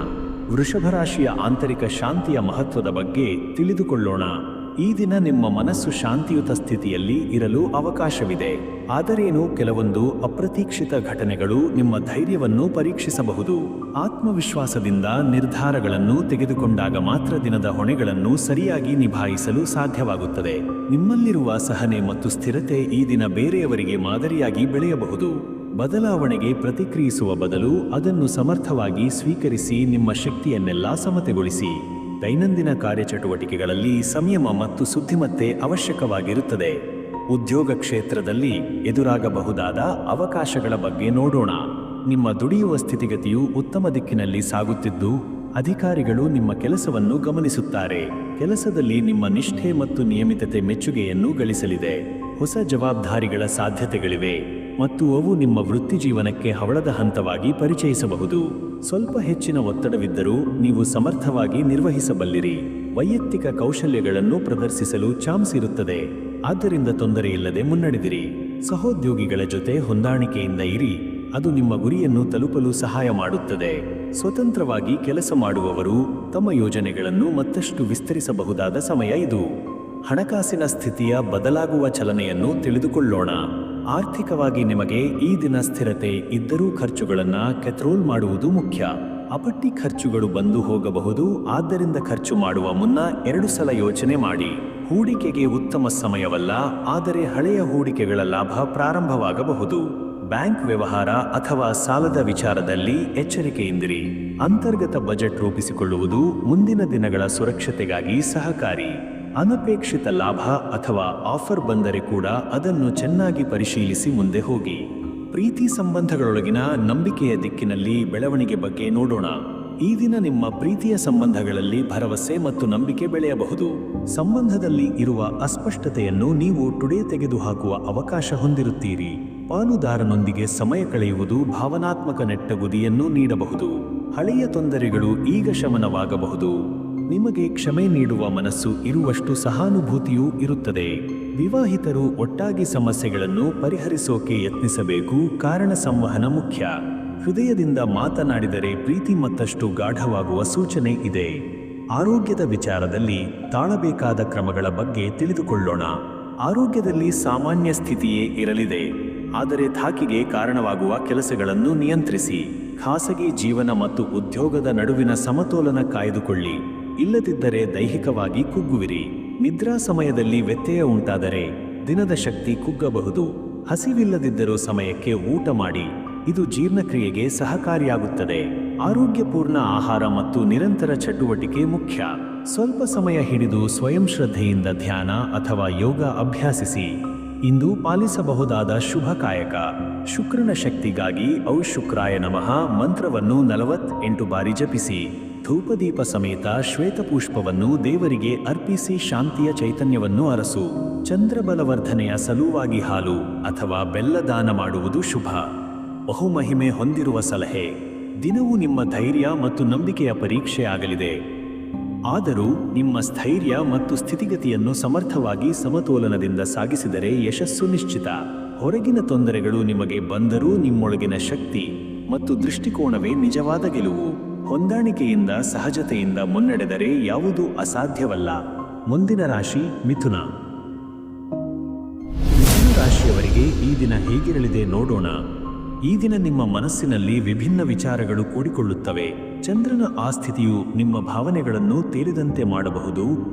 Speaker 1: ವೃಷಭ ರಾಶಿಯ ಆಂತರಿಕ ಶಾಂತಿಯ ಮಹತ್ವದ ಬಗ್ಗೆ ತಿಳಿದುಕೊಳ್ಳೋಣ. ಈ ದಿನ ನಿಮ್ಮ ಮನಸ್ಸು ಶಾಂತಿಯುತ ಸ್ಥಿತಿಯಲ್ಲಿ ಇರಲು ಅವಕಾಶವಿದೆ. ಆದರೇನು ಕೆಲವೊಂದು ಅಪ್ರತೀಕ್ಷಿತ ಘಟನೆಗಳು ನಿಮ್ಮ ಧೈರ್ಯವನ್ನು ಪರೀಕ್ಷಿಸಬಹುದು. ಆತ್ಮವಿಶ್ವಾಸದಿಂದ ನಿರ್ಧಾರಗಳನ್ನು ತೆಗೆದುಕೊಂಡಾಗ ಮಾತ್ರ ದಿನದ ಹೊಣೆಗಳನ್ನು ಸರಿಯಾಗಿ ನಿಭಾಯಿಸಲು ಸಾಧ್ಯವಾಗುತ್ತದೆ. ನಿಮ್ಮಲ್ಲಿರುವ ಸಹನೆ ಮತ್ತು ಸ್ಥಿರತೆ ಈ ದಿನ ಬೇರೆಯವರಿಗೆ ಮಾದರಿಯಾಗಿ ಬೆಳೆಯಬಹುದು. ಬದಲಾವಣೆಗೆ ಪ್ರತಿಕ್ರಿಯಿಸುವ ಬದಲು ಅದನ್ನು ಸಮರ್ಥವಾಗಿ ಸ್ವೀಕರಿಸಿ ನಿಮ್ಮ ಶಕ್ತಿಯನ್ನೆಲ್ಲ ಸಮತೆಗೊಳಿಸಿ. ದೈನಂದಿನ ಕಾರ್ಯಚಟುವಟಿಕೆಗಳಲ್ಲಿ ಸಂಯಮ ಮತ್ತು ಬುದ್ಧಿಮತ್ತೆ ಅವಶ್ಯಕವಾಗಿರುತ್ತದೆ. ಉದ್ಯೋಗ ಕ್ಷೇತ್ರದಲ್ಲಿ ಎದುರಾಗಬಹುದಾದ ಅವಕಾಶಗಳ ಬಗ್ಗೆ ನೋಡೋಣ. ನಿಮ್ಮ ದುಡಿಯುವ ಸ್ಥಿತಿಗತಿಯು ಉತ್ತಮ ದಿಕ್ಕಿನಲ್ಲಿ ಸಾಗುತ್ತಿದ್ದು, ಅಧಿಕಾರಿಗಳು ನಿಮ್ಮ ಕೆಲಸವನ್ನು ಗಮನಿಸುತ್ತಾರೆ. ಕೆಲಸದಲ್ಲಿ ನಿಮ್ಮ ನಿಷ್ಠೆ ಮತ್ತು ನಿಯಮಿತತೆ ಮೆಚ್ಚುಗೆಯನ್ನು ಗಳಿಸಲಿದೆ. ಹೊಸ ಜವಾಬ್ದಾರಿಗಳ ಸಾಧ್ಯತೆಗಳಿವೆ ಮತ್ತು ಅವು ನಿಮ್ಮ ವೃತ್ತಿಜೀವನಕ್ಕೆ ಹವಳದ ಹಂತವಾಗಿ ಪರಿಚಯಿಸಬಹುದು. ಸ್ವಲ್ಪ ಹೆಚ್ಚಿನ ಒತ್ತಡವಿದ್ದರೂ ನೀವು ಸಮರ್ಥವಾಗಿ ನಿರ್ವಹಿಸಬಲ್ಲಿರಿ. ವೈಯಕ್ತಿಕ ಕೌಶಲ್ಯಗಳನ್ನು ಪ್ರದರ್ಶಿಸಲು ಚಾನ್ಸ್ ಇರುತ್ತದೆ. ಆದ್ದರಿಂದ ತೊಂದರೆಯಿಲ್ಲದೆ ಮುನ್ನಡೆದಿರಿ. ಸಹೋದ್ಯೋಗಿಗಳ ಜೊತೆ ಹೊಂದಾಣಿಕೆಯಿಂದ ಇರಿ. ಅದು ನಿಮ್ಮ ಗುರಿಯನ್ನು ತಲುಪಲು ಸಹಾಯ ಮಾಡುತ್ತದೆ. ಸ್ವತಂತ್ರವಾಗಿ ಕೆಲಸ ಮಾಡುವವರು ತಮ್ಮ ಯೋಜನೆಗಳನ್ನು ಮತ್ತಷ್ಟು ವಿಸ್ತರಿಸಬಹುದಾದ ಸಮಯ ಇದು. ಹಣಕಾಸಿನ ಸ್ಥಿತಿಯ ಬದಲಾಗುವ ಚಲನೆಯನ್ನು ತಿಳಿದುಕೊಳ್ಳೋಣ. ಆರ್ಥಿಕವಾಗಿ ನಿಮಗೆ ಈ ದಿನ ಸ್ಥಿರತೆ ಇದ್ದರೂ ಖರ್ಚುಗಳನ್ನು ಕಂಟ್ರೋಲ್ ಮಾಡುವುದು ಮುಖ್ಯ. ಅಪಟ್ಟಿ ಖರ್ಚುಗಳು ಬಂದು ಹೋಗಬಹುದು. ಆದ್ದರಿಂದ ಖರ್ಚು ಮಾಡುವ ಮುನ್ನ 2 ಸಲ ಯೋಚನೆ ಮಾಡಿ. ಹೂಡಿಕೆಗೆ ಉತ್ತಮ ಸಮಯವಲ್ಲ, ಆದರೆ ಹಳೆಯ ಹೂಡಿಕೆಗಳ ಲಾಭ ಪ್ರಾರಂಭವಾಗಬಹುದು. ಬ್ಯಾಂಕ್ ವ್ಯವಹಾರ ಅಥವಾ ಸಾಲದ ವಿಚಾರದಲ್ಲಿ ಎಚ್ಚರಿಕೆಯಿಂದಿರಿ. ಅಂತರ್ಗತ ಬಜೆಟ್ ರೂಪಿಸಿಕೊಳ್ಳುವುದು ಮುಂದಿನ ದಿನಗಳ ಸುರಕ್ಷತೆಗಾಗಿ ಸಹಕಾರಿ. ಅನಪೇಕ್ಷಿತ ಲಾಭ ಅಥವಾ ಆಫರ್ ಬಂದರೆ ಕೂಡ ಅದನ್ನು ಚೆನ್ನಾಗಿ ಪರಿಶೀಲಿಸಿ ಮುಂದೆ ಹೋಗಿ. ಪ್ರೀತಿ ಸಂಬಂಧಗಳೊಳಗಿನ ನಂಬಿಕೆಯ ದಿಕ್ಕಿನಲ್ಲಿ ಬೆಳವಣಿಗೆ ಬಗ್ಗೆ ನೋಡೋಣ. ಈ ದಿನ ನಿಮ್ಮ ಪ್ರೀತಿಯ ಸಂಬಂಧಗಳಲ್ಲಿ ಭರವಸೆ ಮತ್ತು ನಂಬಿಕೆ ಬೆಳೆಯಬಹುದು. ಸಂಬಂಧದಲ್ಲಿ ಇರುವ ಅಸ್ಪಷ್ಟತೆಯನ್ನು ನೀವು ತೆಗೆದುಹಾಕುವ ಅವಕಾಶ ಹೊಂದಿರುತ್ತೀರಿ. ಪಾಲುದಾರನೊಂದಿಗೆ ಸಮಯ ಕಳೆಯುವುದು ಭಾವನಾತ್ಮಕ ನೆಟ್ಟಗುದಿಯನ್ನು ನೀಡಬಹುದು. ಹಳೆಯ ತೊಂದರೆಗಳು ಈಗ ಶಮನವಾಗಬಹುದು. ನಿಮಗೆ ಕ್ಷಮೆ ನೀಡುವ ಮನಸ್ಸು ಇರುವಷ್ಟು ಸಹಾನುಭೂತಿಯೂ ಇರುತ್ತದೆ. ವಿವಾಹಿತರು ಒಟ್ಟಾಗಿ ಸಮಸ್ಯೆಗಳನ್ನು ಪರಿಹರಿಸೋಕೆ ಯತ್ನಿಸಬೇಕು. ಕಾರಣ ಸಂವಹನ ಮುಖ್ಯ. ಹೃದಯದಿಂದ ಮಾತನಾಡಿದರೆ ಪ್ರೀತಿ ಮತ್ತಷ್ಟು ಗಾಢವಾಗುವ ಸೂಚನೆ ಇದೆ. ಆರೋಗ್ಯದ ವಿಚಾರದಲ್ಲಿ ತಾಳಬೇಕಾದ ಕ್ರಮಗಳ ಬಗ್ಗೆ ತಿಳಿದುಕೊಳ್ಳೋಣ. ಆರೋಗ್ಯದಲ್ಲಿ ಸಾಮಾನ್ಯ ಸ್ಥಿತಿಯೇ ಇರಲಿದೆ, ಆದರೆ ಥಾಕಿಗೆ ಕಾರಣವಾಗುವ ಕೆಲಸಗಳನ್ನು ನಿಯಂತ್ರಿಸಿ. ಖಾಸಗಿ ಜೀವನ ಮತ್ತು ಉದ್ಯೋಗದ ನಡುವಿನ ಸಮತೋಲನ ಕಾಯ್ದುಕೊಳ್ಳಿ. ಇಲ್ಲದಿದ್ದರೆ ದೈಹಿಕವಾಗಿ ಕುಗ್ಗುವಿರಿ. ನಿದ್ರಾ ಸಮಯದಲ್ಲಿ ವ್ಯತ್ಯಯ ಉಂಟಾದರೆ ದಿನದ ಶಕ್ತಿ ಕುಗ್ಗಬಹುದು. ಹಸಿವಿಲ್ಲದಿದ್ದರೂ ಸಮಯಕ್ಕೆ ಊಟ ಮಾಡಿ, ಇದು ಜೀರ್ಣಕ್ರಿಯೆಗೆ ಸಹಕಾರಿಯಾಗುತ್ತದೆ. ಆರೋಗ್ಯಪೂರ್ಣ ಆಹಾರ ಮತ್ತು ನಿರಂತರ ಚಟುವಟಿಕೆ ಮುಖ್ಯ. ಸ್ವಲ್ಪ ಸಮಯ ಹಿಡಿದು ಸ್ವಯಂ ಶ್ರದ್ಧೆಯಿಂದ ಧ್ಯಾನ ಅಥವಾ ಯೋಗ ಅಭ್ಯಾಸಿಸಿ. ಇಂದು ಪಾಲಿಸಬಹುದಾದ ಶುಭ ಕಾಯಕ. ಶುಕ್ರನ ಶಕ್ತಿಗಾಗಿ ಔ ಶುಕ್ರಾಯ ನಮಃ ಮಂತ್ರವನ್ನು 48 ಬಾರಿ ಜಪಿಸಿ. ಧೂಪದೀಪ ಸಮೇತ ಶ್ವೇತಪುಷ್ಪವನ್ನು ದೇವರಿಗೆ ಅರ್ಪಿಸಿ ಶಾಂತಿಯ ಚೈತನ್ಯವನ್ನು ಅರಸು. ಚಂದ್ರಬಲವರ್ಧನೆಯ ಸಲುವಾಗಿ ಹಾಲು ಅಥವಾ ಬೆಲ್ಲ ದಾನ ಮಾಡುವುದು ಶುಭ. ಬಹುಮಹಿಮೆ ಹೊಂದಿರುವ ಸಲಹೆ. ದಿನವೂ ನಿಮ್ಮ ಧೈರ್ಯ ಮತ್ತು ನಂಬಿಕೆಯ ಪರೀಕ್ಷೆ ಆಗಲಿದೆ. ಆದರೂ ನಿಮ್ಮ ಸ್ಥೈರ್ಯ ಮತ್ತು ಸ್ಥಿತಿಗತಿಯನ್ನು ಸಮರ್ಥವಾಗಿ ಸಮತೋಲನದಿಂದ ಸಾಗಿಸಿದರೆ ಯಶಸ್ಸು ನಿಶ್ಚಿತ. ಹೊರಗಿನ ತೊಂದರೆಗಳು ನಿಮಗೆ ಬಂದರೂ ನಿಮ್ಮೊಳಗಿನ ಶಕ್ತಿ ಮತ್ತು ದೃಷ್ಟಿಕೋನವೇ ನಿಜವಾದ ಗೆಲುವು. ಹೊಂದಾಣಿಕೆಯಿಂದ ಸಹಜತೆಯಿಂದ ಮುನ್ನಡೆದರೆ ಯಾವುದೂ ಅಸಾಧ್ಯವಲ್ಲ. ಮುಂದಿನ ರಾಶಿ ಮಿಥುನ. ಮಿಥುನ ರಾಶಿಯವರಿಗೆ ಈ ದಿನ ಹೇಗಿರಲಿದೆ ನೋಡೋಣ. ಈ ದಿನ ನಿಮ್ಮ ಮನಸ್ಸಿನಲ್ಲಿ ವಿಭಿನ್ನ ವಿಚಾರಗಳು ಕೂಡಿಕೊಳ್ಳುತ್ತವೆ. ಚಂದ್ರನ ಆ ಸ್ಥಿತಿಯು ನಿಮ್ಮ ಭಾವನೆಗಳನ್ನು ತೇಲಿದಂತೆ ಮಾಡಬಹುದು,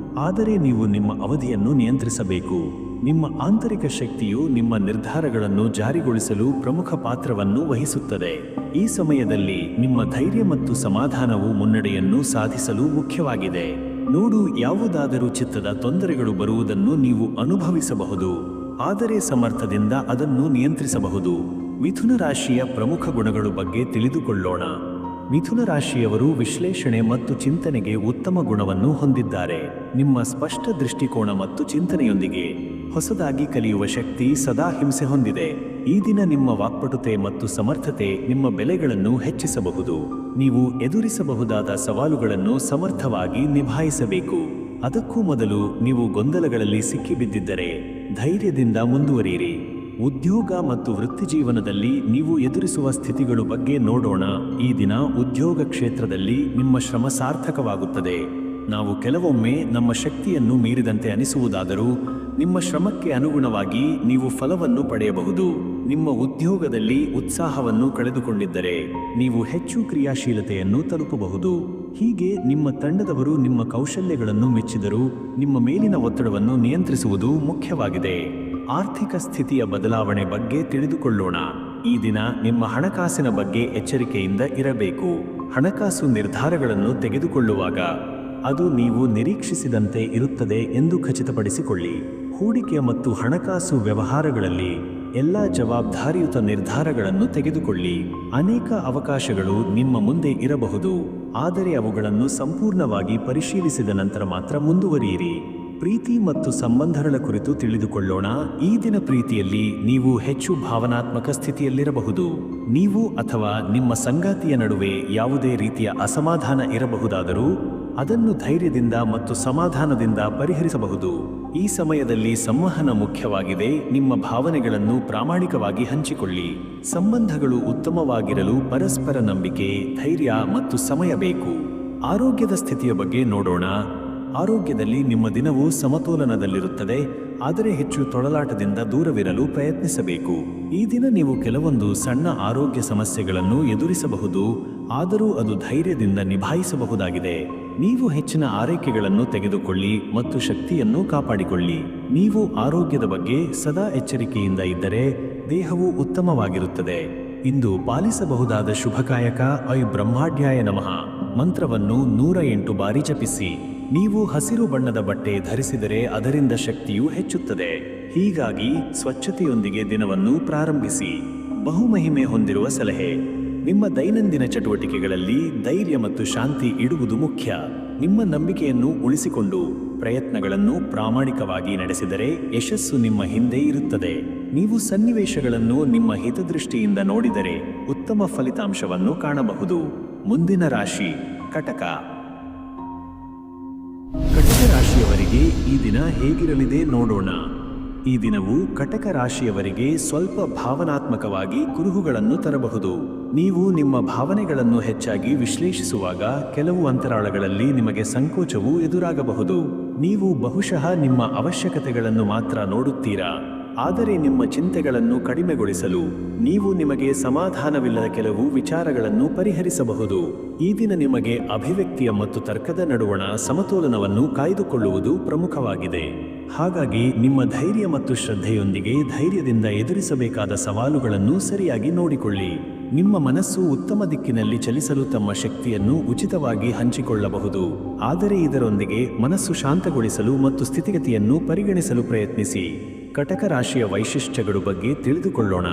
Speaker 1: ಆದರೆ ನೀವು ನಿಮ್ಮ ಅವಧಿಯನ್ನು ನಿಯಂತ್ರಿಸಬೇಕು. ನಿಮ್ಮ ಆಂತರಿಕ ಶಕ್ತಿಯು ನಿಮ್ಮ ನಿರ್ಧಾರಗಳನ್ನು ಜಾರಿಗೊಳಿಸಲು ಪ್ರಮುಖ ಪಾತ್ರವನ್ನು ವಹಿಸುತ್ತದೆ. ಈ ಸಮಯದಲ್ಲಿ ನಿಮ್ಮ ಧೈರ್ಯ ಮತ್ತು ಸಮಾಧಾನವು ಮುನ್ನಡೆಯನ್ನು ಸಾಧಿಸಲು ಮುಖ್ಯವಾಗಿದೆ. ನೋಡು, ಯಾವುದಾದರೂ ಚಿತ್ತದ ತೊಂದರೆಗಳು ಬರುವುದನ್ನು ನೀವು ಅನುಭವಿಸಬಹುದು, ಆದರೆ ಸಮರ್ಥದಿಂದ ಅದನ್ನು ನಿಯಂತ್ರಿಸಬಹುದು. ಮಿಥುನ ರಾಶಿಯ ಪ್ರಮುಖ ಗುಣಗಳು ಬಗ್ಗೆ ತಿಳಿದುಕೊಳ್ಳೋಣ. ಮಿಥುನ ರಾಶಿಯವರು ವಿಶ್ಲೇಷಣೆ ಮತ್ತು ಚಿಂತನೆಗೆ ಉತ್ತಮ ಗುಣವನ್ನು ಹೊಂದಿದ್ದಾರೆ. ನಿಮ್ಮ ಸ್ಪಷ್ಟ ದೃಷ್ಟಿಕೋನ ಮತ್ತು ಚಿಂತನೆಯೊಂದಿಗೆ ಹೊಸದಾಗಿ ಕಲಿಯುವ ಶಕ್ತಿ ಸದಾ ಹಿಂಸೆ ಹೊಂದಿದೆ. ಈ ದಿನ ನಿಮ್ಮ ವಾಕ್ಪಟುತೆ ಮತ್ತು ಸಮರ್ಥತೆ ನಿಮ್ಮ ಬೆಲೆಗಳನ್ನು ಹೆಚ್ಚಿಸಬಹುದು. ನೀವು ಎದುರಿಸಬಹುದಾದ ಸವಾಲುಗಳನ್ನು ಸಮರ್ಥವಾಗಿ ನಿಭಾಯಿಸಬೇಕು. ಅದಕ್ಕೂ ಮೊದಲು ನೀವು ಗೊಂದಲಗಳಲ್ಲಿ ಸಿಕ್ಕಿಬಿದ್ದಿದ್ದರೆ ಧೈರ್ಯದಿಂದ ಮುಂದುವರಿಯಿರಿ. ಉದ್ಯೋಗ ಮತ್ತು ವೃತ್ತಿಜೀವನದಲ್ಲಿ ನೀವು ಎದುರಿಸುವ ಸ್ಥಿತಿಗಳ ಬಗ್ಗೆ ನೋಡೋಣ. ಈ ದಿನ ಉದ್ಯೋಗ ಕ್ಷೇತ್ರದಲ್ಲಿ ನಿಮ್ಮ ಶ್ರಮ ಸಾರ್ಥಕವಾಗುತ್ತದೆ. ನಾವು ಕೆಲವೊಮ್ಮೆ ನಮ್ಮ ಶಕ್ತಿಯನ್ನು ಮೀರಿದಂತೆ ಅನಿಸುವುದಾದರೂ ನಿಮ್ಮ ಶ್ರಮಕ್ಕೆ ಅನುಗುಣವಾಗಿ ನೀವು ಫಲವನ್ನು ಪಡೆಯಬಹುದು. ನಿಮ್ಮ ಉದ್ಯೋಗದಲ್ಲಿ ಉತ್ಸಾಹವನ್ನು ಕಳೆದುಕೊಂಡಿದ್ದರೆ ನೀವು ಹೆಚ್ಚು ಕ್ರಿಯಾಶೀಲತೆಯನ್ನು ತಲುಪಬಹುದು. ಹೀಗೆ ನಿಮ್ಮ ತಂಡದವರು ನಿಮ್ಮ ಕೌಶಲ್ಯಗಳನ್ನು ಮೆಚ್ಚಿದರೂ ನಿಮ್ಮ ಮೇಲಿನ ಒತ್ತಡವನ್ನು ನಿಯಂತ್ರಿಸುವುದು ಮುಖ್ಯವಾಗಿದೆ. ಆರ್ಥಿಕ ಸ್ಥಿತಿಯ ಬದಲಾವಣೆ ಬಗ್ಗೆ ತಿಳಿದುಕೊಳ್ಳೋಣ. ಈ ದಿನ ನಿಮ್ಮ ಹಣಕಾಸಿನ ಬಗ್ಗೆ ಎಚ್ಚರಿಕೆಯಿಂದ ಇರಬೇಕು. ಹಣಕಾಸು ನಿರ್ಧಾರಗಳನ್ನು ತೆಗೆದುಕೊಳ್ಳುವಾಗ ಅದು ನೀವು ನಿರೀಕ್ಷಿಸಿದಂತೆ ಇರುತ್ತದೆ ಎಂದು ಖಚಿತಪಡಿಸಿಕೊಳ್ಳಿ. ಹೂಡಿಕೆ ಮತ್ತು ಹಣಕಾಸು ವ್ಯವಹಾರಗಳಲ್ಲಿ ಎಲ್ಲ ಜವಾಬ್ದಾರಿಯುತ ನಿರ್ಧಾರಗಳನ್ನು ತೆಗೆದುಕೊಳ್ಳಿ. ಅನೇಕ ಅವಕಾಶಗಳು ನಿಮ್ಮ ಮುಂದೆ ಇರಬಹುದು, ಆದರೆ ಅವುಗಳನ್ನು ಸಂಪೂರ್ಣವಾಗಿ ಪರಿಶೀಲಿಸಿದ ನಂತರ ಮಾತ್ರ ಮುಂದುವರಿಯಿರಿ. ಪ್ರೀತಿ ಮತ್ತು ಸಂಬಂಧಗಳ ಕುರಿತು ತಿಳಿದುಕೊಳ್ಳೋಣ. ಈ ದಿನ ಪ್ರೀತಿಯಲ್ಲಿ ನೀವು ಹೆಚ್ಚು ಭಾವನಾತ್ಮಕ ಸ್ಥಿತಿಯಲ್ಲಿರಬಹುದು. ನೀವು ಅಥವಾ ನಿಮ್ಮ ಸಂಗಾತಿಯ ನಡುವೆ ಯಾವುದೇ ರೀತಿಯ ಅಸಮಾಧಾನ ಇರಬಹುದಾದರೂ ಅದನ್ನು ಧೈರ್ಯದಿಂದ ಮತ್ತು ಸಮಾಧಾನದಿಂದ ಪರಿಹರಿಸಬಹುದು. ಈ ಸಮಯದಲ್ಲಿ ಸಂವಹನ ಮುಖ್ಯವಾಗಿದೆ. ನಿಮ್ಮ ಭಾವನೆಗಳನ್ನು ಪ್ರಾಮಾಣಿಕವಾಗಿ ಹಂಚಿಕೊಳ್ಳಿ. ಸಂಬಂಧಗಳು ಉತ್ತಮವಾಗಿರಲು ಪರಸ್ಪರ ನಂಬಿಕೆ, ಧೈರ್ಯ ಮತ್ತು ಸಮಯ ಬೇಕು. ಆರೋಗ್ಯದ ಸ್ಥಿತಿಯ ಬಗ್ಗೆ ನೋಡೋಣ. ಆರೋಗ್ಯದಲ್ಲಿ ನಿಮ್ಮ ದಿನವು ಸಮತೋಲನದಲ್ಲಿರುತ್ತದೆ, ಆದರೆ ಹೆಚ್ಚು ತೊಳಲಾಟದಿಂದ ದೂರವಿರಲು ಪ್ರಯತ್ನಿಸಬೇಕು. ಈ ದಿನ ನೀವು ಕೆಲವೊಂದು ಸಣ್ಣ ಆರೋಗ್ಯ ಸಮಸ್ಯೆಗಳನ್ನು ಎದುರಿಸಬಹುದು, ಆದರೂ ಅದು ಧೈರ್ಯದಿಂದ ನಿಭಾಯಿಸಬಹುದಾಗಿದೆ. ನೀವು ಹೆಚ್ಚಿನ ಆರೈಕೆಗಳನ್ನು ತೆಗೆದುಕೊಳ್ಳಿ ಮತ್ತು ಶಕ್ತಿಯನ್ನು ಕಾಪಾಡಿಕೊಳ್ಳಿ. ನೀವು ಆರೋಗ್ಯದ ಬಗ್ಗೆ ಸದಾ ಎಚ್ಚರಿಕೆಯಿಂದ ಇದ್ದರೆ ದೇಹವು ಉತ್ತಮವಾಗಿರುತ್ತದೆ. ಇಂದು ಪಾಲಿಸಬಹುದಾದ ಶುಭಕಾಯಕ ಐ ಬ್ರಹ್ಮಾಢ್ಯಾಯ ನಮಃ ಮಂತ್ರವನ್ನು 108 ಬಾರಿ ಜಪಿಸಿ. ನೀವು ಹಸಿರು ಬಣ್ಣದ ಬಟ್ಟೆ ಧರಿಸಿದರೆ ಅದರಿಂದ ಶಕ್ತಿಯು ಹೆಚ್ಚುತ್ತದೆ. ಹೀಗಾಗಿ ಸ್ವಚ್ಛತೆಯೊಂದಿಗೆ ದಿನವನ್ನು ಪ್ರಾರಂಭಿಸಿ. ಬಹುಮಹಿಮೆ ಹೊಂದಿರುವ ಸಲಹೆ. ನಿಮ್ಮ ದೈನಂದಿನ ಚಟುವಟಿಕೆಗಳಲ್ಲಿ ಧೈರ್ಯ ಮತ್ತು ಶಾಂತಿ ಇಡುವುದು ಮುಖ್ಯ. ನಿಮ್ಮ ನಂಬಿಕೆಯನ್ನು ಉಳಿಸಿಕೊಂಡು ಪ್ರಯತ್ನಗಳನ್ನು ಪ್ರಾಮಾಣಿಕವಾಗಿ ನಡೆಸಿದರೆ ಯಶಸ್ಸು ನಿಮ್ಮ ಹಿಂದೆ ಇರುತ್ತದೆ. ನೀವು ಸನ್ನಿವೇಶಗಳನ್ನು ನಿಮ್ಮ ಹಿತದೃಷ್ಟಿಯಿಂದ ನೋಡಿದರೆ ಉತ್ತಮ ಫಲಿತಾಂಶವನ್ನು ಕಾಣಬಹುದು. ಮುಂದಿನ ರಾಶಿ ಕಟಕ. ಕಟಕ ರಾಶಿಯವರಿಗೆ ಈ ದಿನ ಹೇಗಿರಲಿದೆ ನೋಡೋಣ. ಈ ದಿನವು ಕಟಕ ರಾಶಿಯವರಿಗೆ ಸ್ವಲ್ಪ ಭಾವನಾತ್ಮಕವಾಗಿ ಕುರುಹುಗಳನ್ನು ತರಬಹುದು. ನೀವು ನಿಮ್ಮ ಭಾವನೆಗಳನ್ನು ಹೆಚ್ಚಾಗಿ ವಿಶ್ಲೇಷಿಸುವಾಗ ಕೆಲವು ಅಂತರಾಳಗಳಲ್ಲಿ ನಿಮಗೆ ಸಂಕೋಚವು ಎದುರಾಗಬಹುದು. ನೀವು ಬಹುಶಃ ನಿಮ್ಮ ಅವಶ್ಯಕತೆಗಳನ್ನು ಮಾತ್ರ ನೋಡುತ್ತೀರಾ. ಆದರೆ ನಿಮ್ಮ ಚಿಂತೆಗಳನ್ನು ಕಡಿಮೆಗೊಳಿಸಲು ನೀವು ನಿಮಗೆ ಸಮಾಧಾನವಿಲ್ಲದ ಕೆಲವು ವಿಚಾರಗಳನ್ನು ಪರಿಹರಿಸಬಹುದು. ಈ ದಿನ ನಿಮಗೆ ಅಭಿವ್ಯಕ್ತಿಯ ಮತ್ತು ತರ್ಕದ ನಡುವಣ ಸಮತೋಲನವನ್ನು ಕಾಯ್ದುಕೊಳ್ಳುವುದು ಪ್ರಮುಖವಾಗಿದೆ. ಹಾಗಾಗಿ ನಿಮ್ಮ ಧೈರ್ಯ ಮತ್ತು ಶ್ರದ್ಧೆಯೊಂದಿಗೆ ಧೈರ್ಯದಿಂದ ಎದುರಿಸಬೇಕಾದ ಸವಾಲುಗಳನ್ನು ಸರಿಯಾಗಿ ನೋಡಿಕೊಳ್ಳಿ. ನಿಮ್ಮ ಮನಸ್ಸು ಉತ್ತಮ ದಿಕ್ಕಿನಲ್ಲಿ ಚಲಿಸಲು ತಮ್ಮ ಶಕ್ತಿಯನ್ನು ಉಚಿತವಾಗಿ ಹಂಚಿಕೊಳ್ಳಬಹುದು, ಆದರೆ ಇದರೊಂದಿಗೆ ಮನಸ್ಸು ಶಾಂತಗೊಳಿಸಲು ಮತ್ತು ಸ್ಥಿತಿಗತಿಯನ್ನು ಪರಿಗಣಿಸಲು ಪ್ರಯತ್ನಿಸಿ. ಕಟಕ ರಾಶಿಯ ವೈಶಿಷ್ಟ್ಯಗಳ ಬಗ್ಗೆ ತಿಳಿದುಕೊಳ್ಳೋಣ.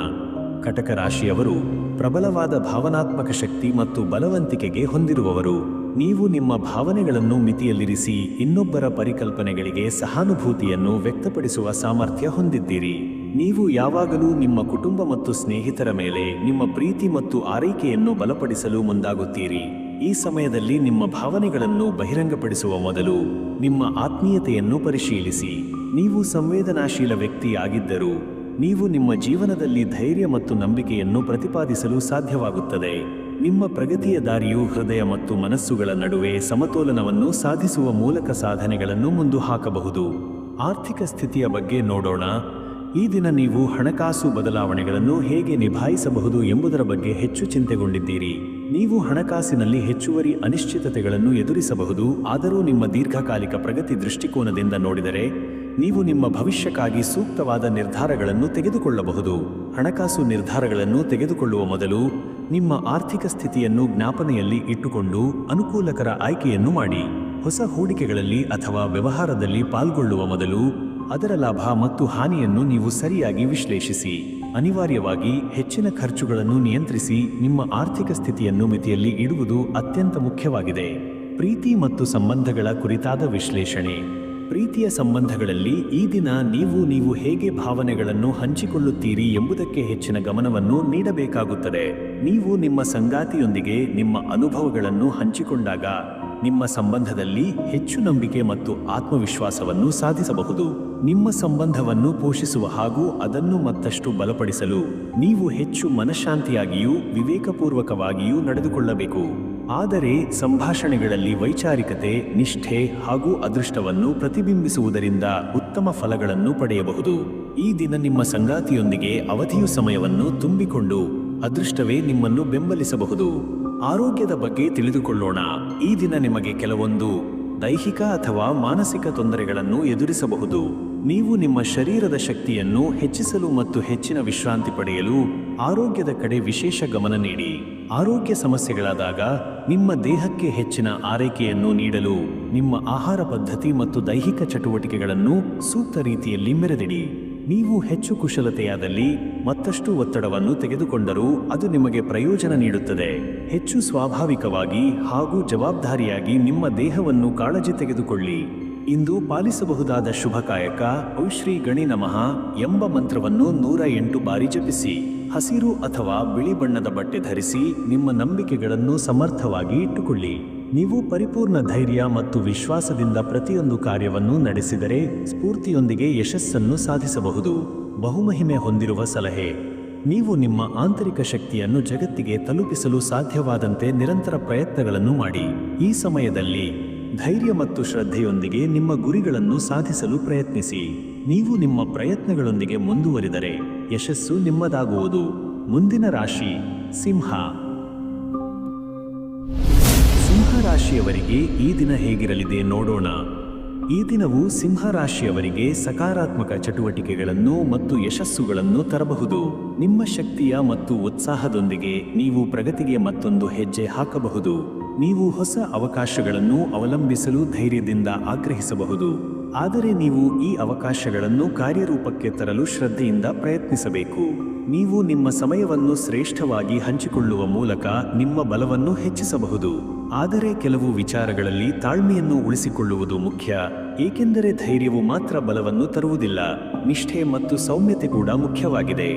Speaker 1: ಕಟಕ ರಾಶಿಯವರು ಪ್ರಬಲವಾದ ಭಾವನಾತ್ಮಕ ಶಕ್ತಿ ಮತ್ತು ಬಲವಂತಿಕೆಗೆ ಹೊಂದಿರುವವರು. ನೀವು ನಿಮ್ಮ ಭಾವನೆಗಳನ್ನು ಮಿತಿಯಲ್ಲಿರಿಸಿ ಇನ್ನೊಬ್ಬರ ಪರಿಕಲ್ಪನೆಗಳಿಗೆ ಸಹಾನುಭೂತಿಯನ್ನು ವ್ಯಕ್ತಪಡಿಸುವ ಸಾಮರ್ಥ್ಯ ಹೊಂದಿದ್ದೀರಿ. ನೀವು ಯಾವಾಗಲೂ ನಿಮ್ಮ ಕುಟುಂಬ ಮತ್ತು ಸ್ನೇಹಿತರ ಮೇಲೆ ನಿಮ್ಮ ಪ್ರೀತಿ ಮತ್ತು ಆರೈಕೆಯನ್ನು ಬಲಪಡಿಸಲು ಮುಂದಾಗುತ್ತೀರಿ. ಈ ಸಮಯದಲ್ಲಿ ನಿಮ್ಮ ಭಾವನೆಗಳನ್ನು ಬಹಿರಂಗಪಡಿಸುವ ಮೊದಲು ನಿಮ್ಮ ಆತ್ಮೀಯತೆಯನ್ನು ಪರಿಶೀಲಿಸಿ. ನೀವು ಸಂವೇದನಾಶೀಲ ವ್ಯಕ್ತಿಯಾಗಿದ್ದರೂ ನೀವು ನಿಮ್ಮ ಜೀವನದಲ್ಲಿ ಧೈರ್ಯ ಮತ್ತು ನಂಬಿಕೆಯನ್ನು ಪ್ರತಿಪಾದಿಸಲು ಸಾಧ್ಯವಾಗುತ್ತದೆ. ನಿಮ್ಮ ಪ್ರಗತಿಯ ದಾರಿಯು ಹೃದಯ ಮತ್ತು ಮನಸ್ಸುಗಳ ನಡುವೆ ಸಮತೋಲನವನ್ನು ಸಾಧಿಸುವ ಮೂಲಕ ಸಾಧನೆಗಳನ್ನು ಮುಂದೆ ಹಾಕಬಹುದು. ಆರ್ಥಿಕ ಸ್ಥಿತಿಯ ಬಗ್ಗೆ ನೋಡೋಣ. ಈ ದಿನ ನೀವು ಹಣಕಾಸು ಬದಲಾವಣೆಗಳನ್ನು ಹೇಗೆ ನಿಭಾಯಿಸಬಹುದು ಎಂಬುದರ ಬಗ್ಗೆ ಹೆಚ್ಚು ಚಿಂತೆಗೊಂಡಿದ್ದೀರಿ. ನೀವು ಹಣಕಾಸಿನಲ್ಲಿ ಹೆಚ್ಚುವರಿ ಅನಿಶ್ಚಿತತೆಗಳನ್ನು ಎದುರಿಸಬಹುದು, ಆದರೂ ನಿಮ್ಮ ದೀರ್ಘಕಾಲಿಕ ಪ್ರಗತಿ ದೃಷ್ಟಿಕೋನದಿಂದ ನೋಡಿದರೆ ನೀವು ನಿಮ್ಮ ಭವಿಷ್ಯಕ್ಕಾಗಿ ಸೂಕ್ತವಾದ ನಿರ್ಧಾರಗಳನ್ನು ತೆಗೆದುಕೊಳ್ಳಬಹುದು. ಹಣಕಾಸು ನಿರ್ಧಾರಗಳನ್ನು ತೆಗೆದುಕೊಳ್ಳುವ ಮೊದಲು ನಿಮ್ಮ ಆರ್ಥಿಕ ಸ್ಥಿತಿಯನ್ನು ಜ್ಞಾಪನೆಯಲ್ಲಿ ಇಟ್ಟುಕೊಂಡು ಅನುಕೂಲಕರ ಆಯ್ಕೆಯನ್ನು ಮಾಡಿ. ಹೊಸ ಹೂಡಿಕೆಗಳಲ್ಲಿ ಅಥವಾ ವ್ಯವಹಾರದಲ್ಲಿ ಪಾಲ್ಗೊಳ್ಳುವ ಮೊದಲು ಅದರ ಲಾಭ ಮತ್ತು ಹಾನಿಯನ್ನು ನೀವು ಸರಿಯಾಗಿ ವಿಶ್ಲೇಷಿಸಿ. ಅನಿವಾರ್ಯವಾಗಿ ಹೆಚ್ಚಿನ ಖರ್ಚುಗಳನ್ನು ನಿಯಂತ್ರಿಸಿ ನಿಮ್ಮ ಆರ್ಥಿಕ ಸ್ಥಿತಿಯನ್ನು ಮಿತಿಯಲ್ಲಿ ಇಡುವುದು ಅತ್ಯಂತ ಮುಖ್ಯವಾಗಿದೆ. ಪ್ರೀತಿ ಮತ್ತು ಸಂಬಂಧಗಳ ಕುರಿತಾದ ವಿಶ್ಲೇಷಣೆ. ಪ್ರೀತಿಯ ಸಂಬಂಧಗಳಲ್ಲಿ ಈ ದಿನ ನೀವು ಹೇಗೆ ಭಾವನೆಗಳನ್ನು ಹಂಚಿಕೊಳ್ಳುತ್ತೀರಿ ಎಂಬುದಕ್ಕೆ ಹೆಚ್ಚಿನ ಗಮನವನ್ನು ನೀಡಬೇಕಾಗುತ್ತದೆ. ನೀವು ನಿಮ್ಮ ಸಂಗಾತಿಯೊಂದಿಗೆ ನಿಮ್ಮ ಅನುಭವಗಳನ್ನು ಹಂಚಿಕೊಂಡಾಗ ನಿಮ್ಮ ಸಂಬಂಧದಲ್ಲಿ ಹೆಚ್ಚು ನಂಬಿಕೆ ಮತ್ತು ಆತ್ಮವಿಶ್ವಾಸವನ್ನು ಸಾಧಿಸಬಹುದು. ನಿಮ್ಮ ಸಂಬಂಧವನ್ನು ಪೋಷಿಸುವ ಹಾಗೂ ಅದನ್ನು ಮತ್ತಷ್ಟು ಬಲಪಡಿಸಲು ನೀವು ಹೆಚ್ಚು ಮನಃಶಾಂತಿಯಾಗಿಯೂ ವಿವೇಕಪೂರ್ವಕವಾಗಿಯೂ ನಡೆದುಕೊಳ್ಳಬೇಕು. ಆದರೆ ಸಂಭಾಷಣೆಗಳಲ್ಲಿ ವೈಚಾರಿಕತೆ, ನಿಷ್ಠೆ ಹಾಗೂ ಅದೃಷ್ಟವನ್ನು ಪ್ರತಿಬಿಂಬಿಸುವುದರಿಂದ ಉತ್ತಮ ಫಲಗಳನ್ನು ಪಡೆಯಬಹುದು. ಈ ದಿನ ನಿಮ್ಮ ಸಂಗಾತಿಯೊಂದಿಗೆ ಅವಧಿಯು ಸಮಯವನ್ನು ತುಂಬಿಕೊಂಡು ಅದೃಷ್ಟವೇ ನಿಮ್ಮನ್ನು ಬೆಂಬಲಿಸಬಹುದು. ಆರೋಗ್ಯದ ಬಗ್ಗೆ ತಿಳಿದುಕೊಳ್ಳೋಣ. ಈ ದಿನ ನಿಮಗೆ ಕೆಲವೊಂದು ದೈಹಿಕ ಅಥವಾ ಮಾನಸಿಕ ತೊಂದರೆಗಳನ್ನು ಎದುರಿಸಬಹುದು. ನೀವು ನಿಮ್ಮ ಶರೀರದ ಶಕ್ತಿಯನ್ನು ಹೆಚ್ಚಿಸಲು ಮತ್ತು ಹೆಚ್ಚಿನ ವಿಶ್ರಾಂತಿ ಪಡೆಯಲು ಆರೋಗ್ಯದ ಕಡೆ ವಿಶೇಷ ಗಮನ ನೀಡಿ. ಆರೋಗ್ಯ ಸಮಸ್ಯೆಗಳಾದಾಗ ನಿಮ್ಮ ದೇಹಕ್ಕೆ ಹೆಚ್ಚಿನ ಆರೈಕೆಯನ್ನು ನೀಡಲು ನಿಮ್ಮ ಆಹಾರ ಪದ್ಧತಿ ಮತ್ತು ದೈಹಿಕ ಚಟುವಟಿಕೆಗಳನ್ನು ಸೂಕ್ತ ರೀತಿಯಲ್ಲಿ ಮೆರೆದಿಡಿ. ನೀವು ಹೆಚ್ಚು ಕುಶಲತೆಯಾದಲ್ಲಿ ಮತ್ತಷ್ಟು ಒತ್ತಡವನ್ನು ತೆಗೆದುಕೊಂಡರೂ ಅದು ನಿಮಗೆ ಪ್ರಯೋಜನ ನೀಡುತ್ತದೆ. ಹೆಚ್ಚು ಸ್ವಾಭಾವಿಕವಾಗಿ ಹಾಗೂ ಜವಾಬ್ದಾರಿಯಾಗಿ ನಿಮ್ಮ ದೇಹವನ್ನು ಕಾಳಜಿ ತೆಗೆದುಕೊಳ್ಳಿ. ಇಂದು ಪಾಲಿಸಬಹುದಾದ ಶುಭಕಾಯಕ ಓಂ ಶ್ರೀ ಗಣಿ ನಮಃ ಎಂಬ ಮಂತ್ರವನ್ನು 108 ಬಾರಿ ಜಪಿಸಿ. ಹಸಿರು ಅಥವಾ ಬಿಳಿ ಬಣ್ಣದ ಬಟ್ಟೆ ಧರಿಸಿ ನಿಮ್ಮ ನಂಬಿಕೆಗಳನ್ನು ಸಮರ್ಥವಾಗಿ ಇಟ್ಟುಕೊಳ್ಳಿ. ನೀವು ಪರಿಪೂರ್ಣ ಧೈರ್ಯ ಮತ್ತು ವಿಶ್ವಾಸದಿಂದ ಪ್ರತಿಯೊಂದು ಕಾರ್ಯವನ್ನು ನಡೆಸಿದರೆ ಸ್ಫೂರ್ತಿಯೊಂದಿಗೆ ಯಶಸ್ಸನ್ನು ಸಾಧಿಸಬಹುದು. ಬಹುಮಹಿಮೆ ಹೊಂದಿರುವ ಸಲಹೆ. ನೀವು ನಿಮ್ಮ ಆಂತರಿಕ ಶಕ್ತಿಯನ್ನು ಜಗತ್ತಿಗೆ ತಲುಪಿಸಲು ಸಾಧ್ಯವಾದಂತೆ ನಿರಂತರ ಪ್ರಯತ್ನಗಳನ್ನು ಮಾಡಿ. ಈ ಸಮಯದಲ್ಲಿ ಧೈರ್ಯ ಮತ್ತು ಶ್ರದ್ಧೆಯೊಂದಿಗೆ ನಿಮ್ಮ ಗುರಿಗಳನ್ನು ಸಾಧಿಸಲು ಪ್ರಯತ್ನಿಸಿ. ನೀವು ನಿಮ್ಮ ಪ್ರಯತ್ನಗಳೊಂದಿಗೆ ಮುಂದುವರಿದರೆ ಯಶಸ್ಸು ನಿಮ್ಮದಾಗುವುದು. ಮುಂದಿನ ರಾಶಿ ಸಿಂಹ. ಸಿಂಹ ರಾಶಿಯವರಿಗೆ ಈ ದಿನ ಹೇಗಿರಲಿದೆ ನೋಡೋಣ. ಈ ದಿನವು ಸಿಂಹ ರಾಶಿಯವರಿಗೆ ಸಕಾರಾತ್ಮಕ ಚಟುವಟಿಕೆಗಳನ್ನು ಮತ್ತು ಯಶಸ್ಸುಗಳನ್ನು ತರಬಹುದು. ನಿಮ್ಮ ಶಕ್ತಿಯ ಮತ್ತು ಉತ್ಸಾಹದೊಂದಿಗೆ ನೀವು ಪ್ರಗತಿಗೆ ಮತ್ತೊಂದು ಹೆಜ್ಜೆ ಹಾಕಬಹುದು. ನೀವು ಹೊಸ ಅವಕಾಶಗಳನ್ನು ಅವಲಂಬಿಸಲು ಧೈರ್ಯದಿಂದ ಆಗ್ರಹಿಸಬಹುದು, ಆದರೆ ನೀವು ಈ ಅವಕಾಶಗಳನ್ನು ಕಾರ್ಯರೂಪಕ್ಕೆ ತರಲು ಶ್ರದ್ಧೆಯಿಂದ ಪ್ರಯತ್ನಿಸಬೇಕು. ನೀವು ನಿಮ್ಮ ಸಮಯವನ್ನು ಶ್ರೇಷ್ಠವಾಗಿ ಹಂಚಿಕೊಳ್ಳುವ ಮೂಲಕ ನಿಮ್ಮ ಬಲವನ್ನು ಹೆಚ್ಚಿಸಬಹುದು. ಆದರೆ ಕೆಲವು ವಿಚಾರಗಳಲ್ಲಿ ತಾಳ್ಮೆಯನ್ನು ಉಳಿಸಿಕೊಳ್ಳುವುದು ಮುಖ್ಯ, ಏಕೆಂದರೆ ಧೈರ್ಯವು ಮಾತ್ರ ಬಲವನ್ನು ತರುವುದಿಲ್ಲ, ನಿಷ್ಠೆ ಮತ್ತು ಸೌಮ್ಯತೆ ಕೂಡ ಮುಖ್ಯವಾಗಿದೆ.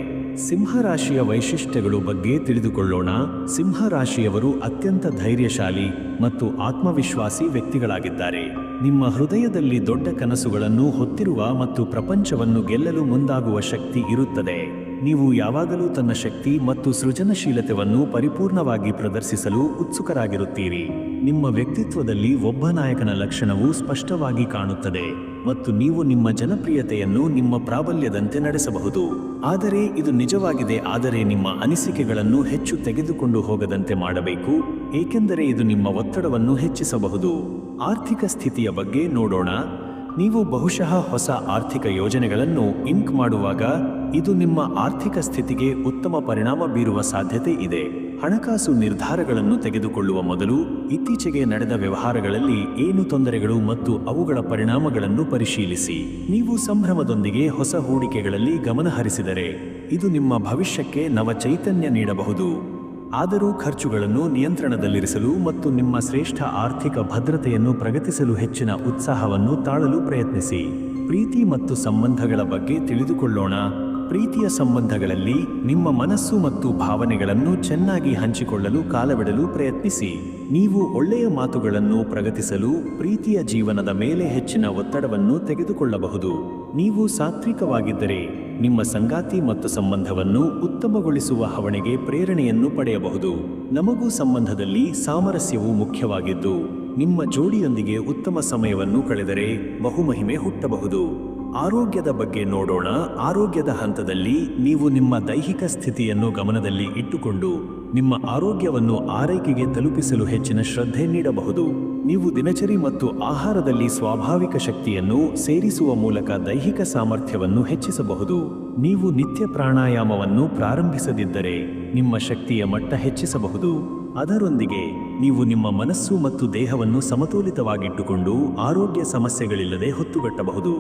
Speaker 1: ಸಿಂಹರಾಶಿಯ ವೈಶಿಷ್ಟ್ಯಗಳು ಬಗ್ಗೆ ತಿಳಿದುಕೊಳ್ಳೋಣ. ಸಿಂಹರಾಶಿಯವರು ಅತ್ಯಂತ ಧೈರ್ಯಶಾಲಿ ಮತ್ತು ಆತ್ಮವಿಶ್ವಾಸಿ ವ್ಯಕ್ತಿಗಳಾಗಿದ್ದಾರೆ. ನಿಮ್ಮ ಹೃದಯದಲ್ಲಿ ದೊಡ್ಡ ಕನಸುಗಳನ್ನು ಹೊತ್ತಿರುವ ಮತ್ತು ಪ್ರಪಂಚವನ್ನು ಗೆಲ್ಲಲು ಮುಂದಾಗುವ ಶಕ್ತಿ ಇರುತ್ತದೆ. ನೀವು ಯಾವಾಗಲೂ ತನ್ನ ಶಕ್ತಿ ಮತ್ತು ಸೃಜನಶೀಲತೆಯನ್ನು ಪರಿಪೂರ್ಣವಾಗಿ ಪ್ರದರ್ಶಿಸಲು ಉತ್ಸುಕರಾಗಿರುತ್ತೀರಿ. ನಿಮ್ಮ ವ್ಯಕ್ತಿತ್ವದಲ್ಲಿ ಒಬ್ಬ ನಾಯಕನ ಲಕ್ಷಣವು ಸ್ಪಷ್ಟವಾಗಿ ಕಾಣುತ್ತದೆ. ಮತ್ತು ನೀವು ನಿಮ್ಮ ಜನಪ್ರಿಯತೆಯನ್ನು ನಿಮ್ಮ ಪ್ರಾಬಲ್ಯದಂತೆ ನಡೆಸಬಹುದು. ಆದರೆ ಇದು ನಿಜವಾಗಿದೆ, ಆದರೆ ನಿಮ್ಮ ಅನಿಸಿಕೆಗಳನ್ನು ಹೆಚ್ಚು ತೆಗೆದುಕೊಂಡು ಹೋಗದಂತೆ ಮಾಡಬೇಕು, ಏಕೆಂದರೆ ಇದು ನಿಮ್ಮ ಒತ್ತಡವನ್ನು ಹೆಚ್ಚಿಸಬಹುದು. ಆರ್ಥಿಕ ಸ್ಥಿತಿಯ ಬಗ್ಗೆ ನೋಡೋಣ. ನೀವು ಬಹುಶಃ ಹೊಸ ಆರ್ಥಿಕ ಯೋಜನೆಗಳನ್ನು ಇಂಕ್ ಮಾಡುವಾಗ ಇದು ನಿಮ್ಮ ಆರ್ಥಿಕ ಸ್ಥಿತಿಗೆ ಉತ್ತಮ ಪರಿಣಾಮ ಬೀರುವ ಸಾಧ್ಯತೆ ಇದೆ. ಹಣಕಾಸು ನಿರ್ಧಾರಗಳನ್ನು ತೆಗೆದುಕೊಳ್ಳುವ ಮೊದಲು ಇತ್ತೀಚೆಗೆ ನಡೆದ ವ್ಯವಹಾರಗಳಲ್ಲಿ ಏನು ತೊಂದರೆಗಳು ಮತ್ತು ಅವುಗಳ ಪರಿಣಾಮಗಳನ್ನು ಪರಿಶೀಲಿಸಿ. ನೀವು ಸಂಭ್ರಮದೊಂದಿಗೆ ಹೊಸ ಹೂಡಿಕೆಗಳಲ್ಲಿ ಗಮನ ಹರಿಸಿದರೆ ಇದು ನಿಮ್ಮ ಭವಿಷ್ಯಕ್ಕೆ ನವ ಚೈತನ್ಯ ನೀಡಬಹುದು. ಆದರೂ ಖರ್ಚುಗಳನ್ನು ನಿಯಂತ್ರಣದಲ್ಲಿರಿಸಲು ಮತ್ತು ನಿಮ್ಮ ಶ್ರೇಷ್ಠ ಆರ್ಥಿಕ ಭದ್ರತೆಯನ್ನು ಪ್ರಗತಿಸಲು ಹೆಚ್ಚಿನ ಉತ್ಸಾಹವನ್ನು ತಾಳಲು ಪ್ರಯತ್ನಿಸಿ. ಪ್ರೀತಿ ಮತ್ತು ಸಂಬಂಧಗಳ ಬಗ್ಗೆ ತಿಳಿದುಕೊಳ್ಳೋಣ. ಪ್ರೀತಿಯ ಸಂಬಂಧಗಳಲ್ಲಿ ನಿಮ್ಮ ಮನಸ್ಸು ಮತ್ತು ಭಾವನೆಗಳನ್ನು ಚೆನ್ನಾಗಿ ಹಂಚಿಕೊಳ್ಳಲು ಕಾಲಬಿಡಲು ಪ್ರಯತ್ನಿಸಿ. ನೀವು ಒಳ್ಳೆಯ ಮಾತುಗಳನ್ನು ಪ್ರಗತಿಸಲು ಪ್ರೀತಿಯ ಜೀವನದ ಮೇಲೆ ಹೆಚ್ಚಿನ ಒತ್ತಡವನ್ನು ತೆಗೆದುಕೊಳ್ಳಬಹುದು. ನೀವು ಸಾತ್ವಿಕವಾಗಿದ್ದರೆ ನಿಮ್ಮ ಸಂಗಾತಿ ಮತ್ತು ಸಂಬಂಧವನ್ನು ಉತ್ತಮಗೊಳಿಸುವ ಹವಣಿಗೆ ಪ್ರೇರಣೆಯನ್ನು ಪಡೆಯಬಹುದು. ನಮಗೂ ಸಂಬಂಧದಲ್ಲಿ ಸಾಮರಸ್ಯವು ಮುಖ್ಯವಾಗಿದ್ದು, ನಿಮ್ಮ ಜೋಡಿಯೊಂದಿಗೆ ಉತ್ತಮ ಸಮಯವನ್ನು ಕಳೆದರೆ ಬಹುಮಹಿಮೆ ಹುಟ್ಟಬಹುದು. ಆರೋಗ್ಯದ ಬಗ್ಗೆ ನೋಡೋಣ. ಆರೋಗ್ಯದ ಹಂತದಲ್ಲಿ ನೀವು ನಿಮ್ಮ ದೈಹಿಕ ಸ್ಥಿತಿಯನ್ನು ಗಮನದಲ್ಲಿ ಇಟ್ಟುಕೊಂಡು ನಿಮ್ಮ ಆರೋಗ್ಯವನ್ನು ಆರೈಕೆಗೆ ತಲುಪಿಸಲು ಹೆಚ್ಚಿನ ಶ್ರದ್ಧೆ ನೀಡಬಹುದು. ನೀವು ದಿನಚರಿ ಮತ್ತು ಆಹಾರದಲ್ಲಿ ಸ್ವಾಭಾವಿಕ ಶಕ್ತಿಯನ್ನು ಸೇರಿಸುವ ಮೂಲಕ ದೈಹಿಕ ಸಾಮರ್ಥ್ಯವನ್ನು ಹೆಚ್ಚಿಸಬಹುದು. ನೀವು ನಿತ್ಯ ಪ್ರಾಣಾಯಾಮವನ್ನು ಪ್ರಾರಂಭಿಸದಿದ್ದರೆ ನಿಮ್ಮ ಶಕ್ತಿಯ ಮಟ್ಟ ಹೆಚ್ಚಿಸಬಹುದು. ಅದರೊಂದಿಗೆ ನೀವು ನಿಮ್ಮ ಮನಸ್ಸು ಮತ್ತು ದೇಹವನ್ನು ಸಮತೋಲಿತವಾಗಿಟ್ಟುಕೊಂಡು ಆರೋಗ್ಯ ಸಮಸ್ಯೆಗಳಿಲ್ಲದೆ ಹೊತ್ತುಗಟ್ಟಬಹುದು.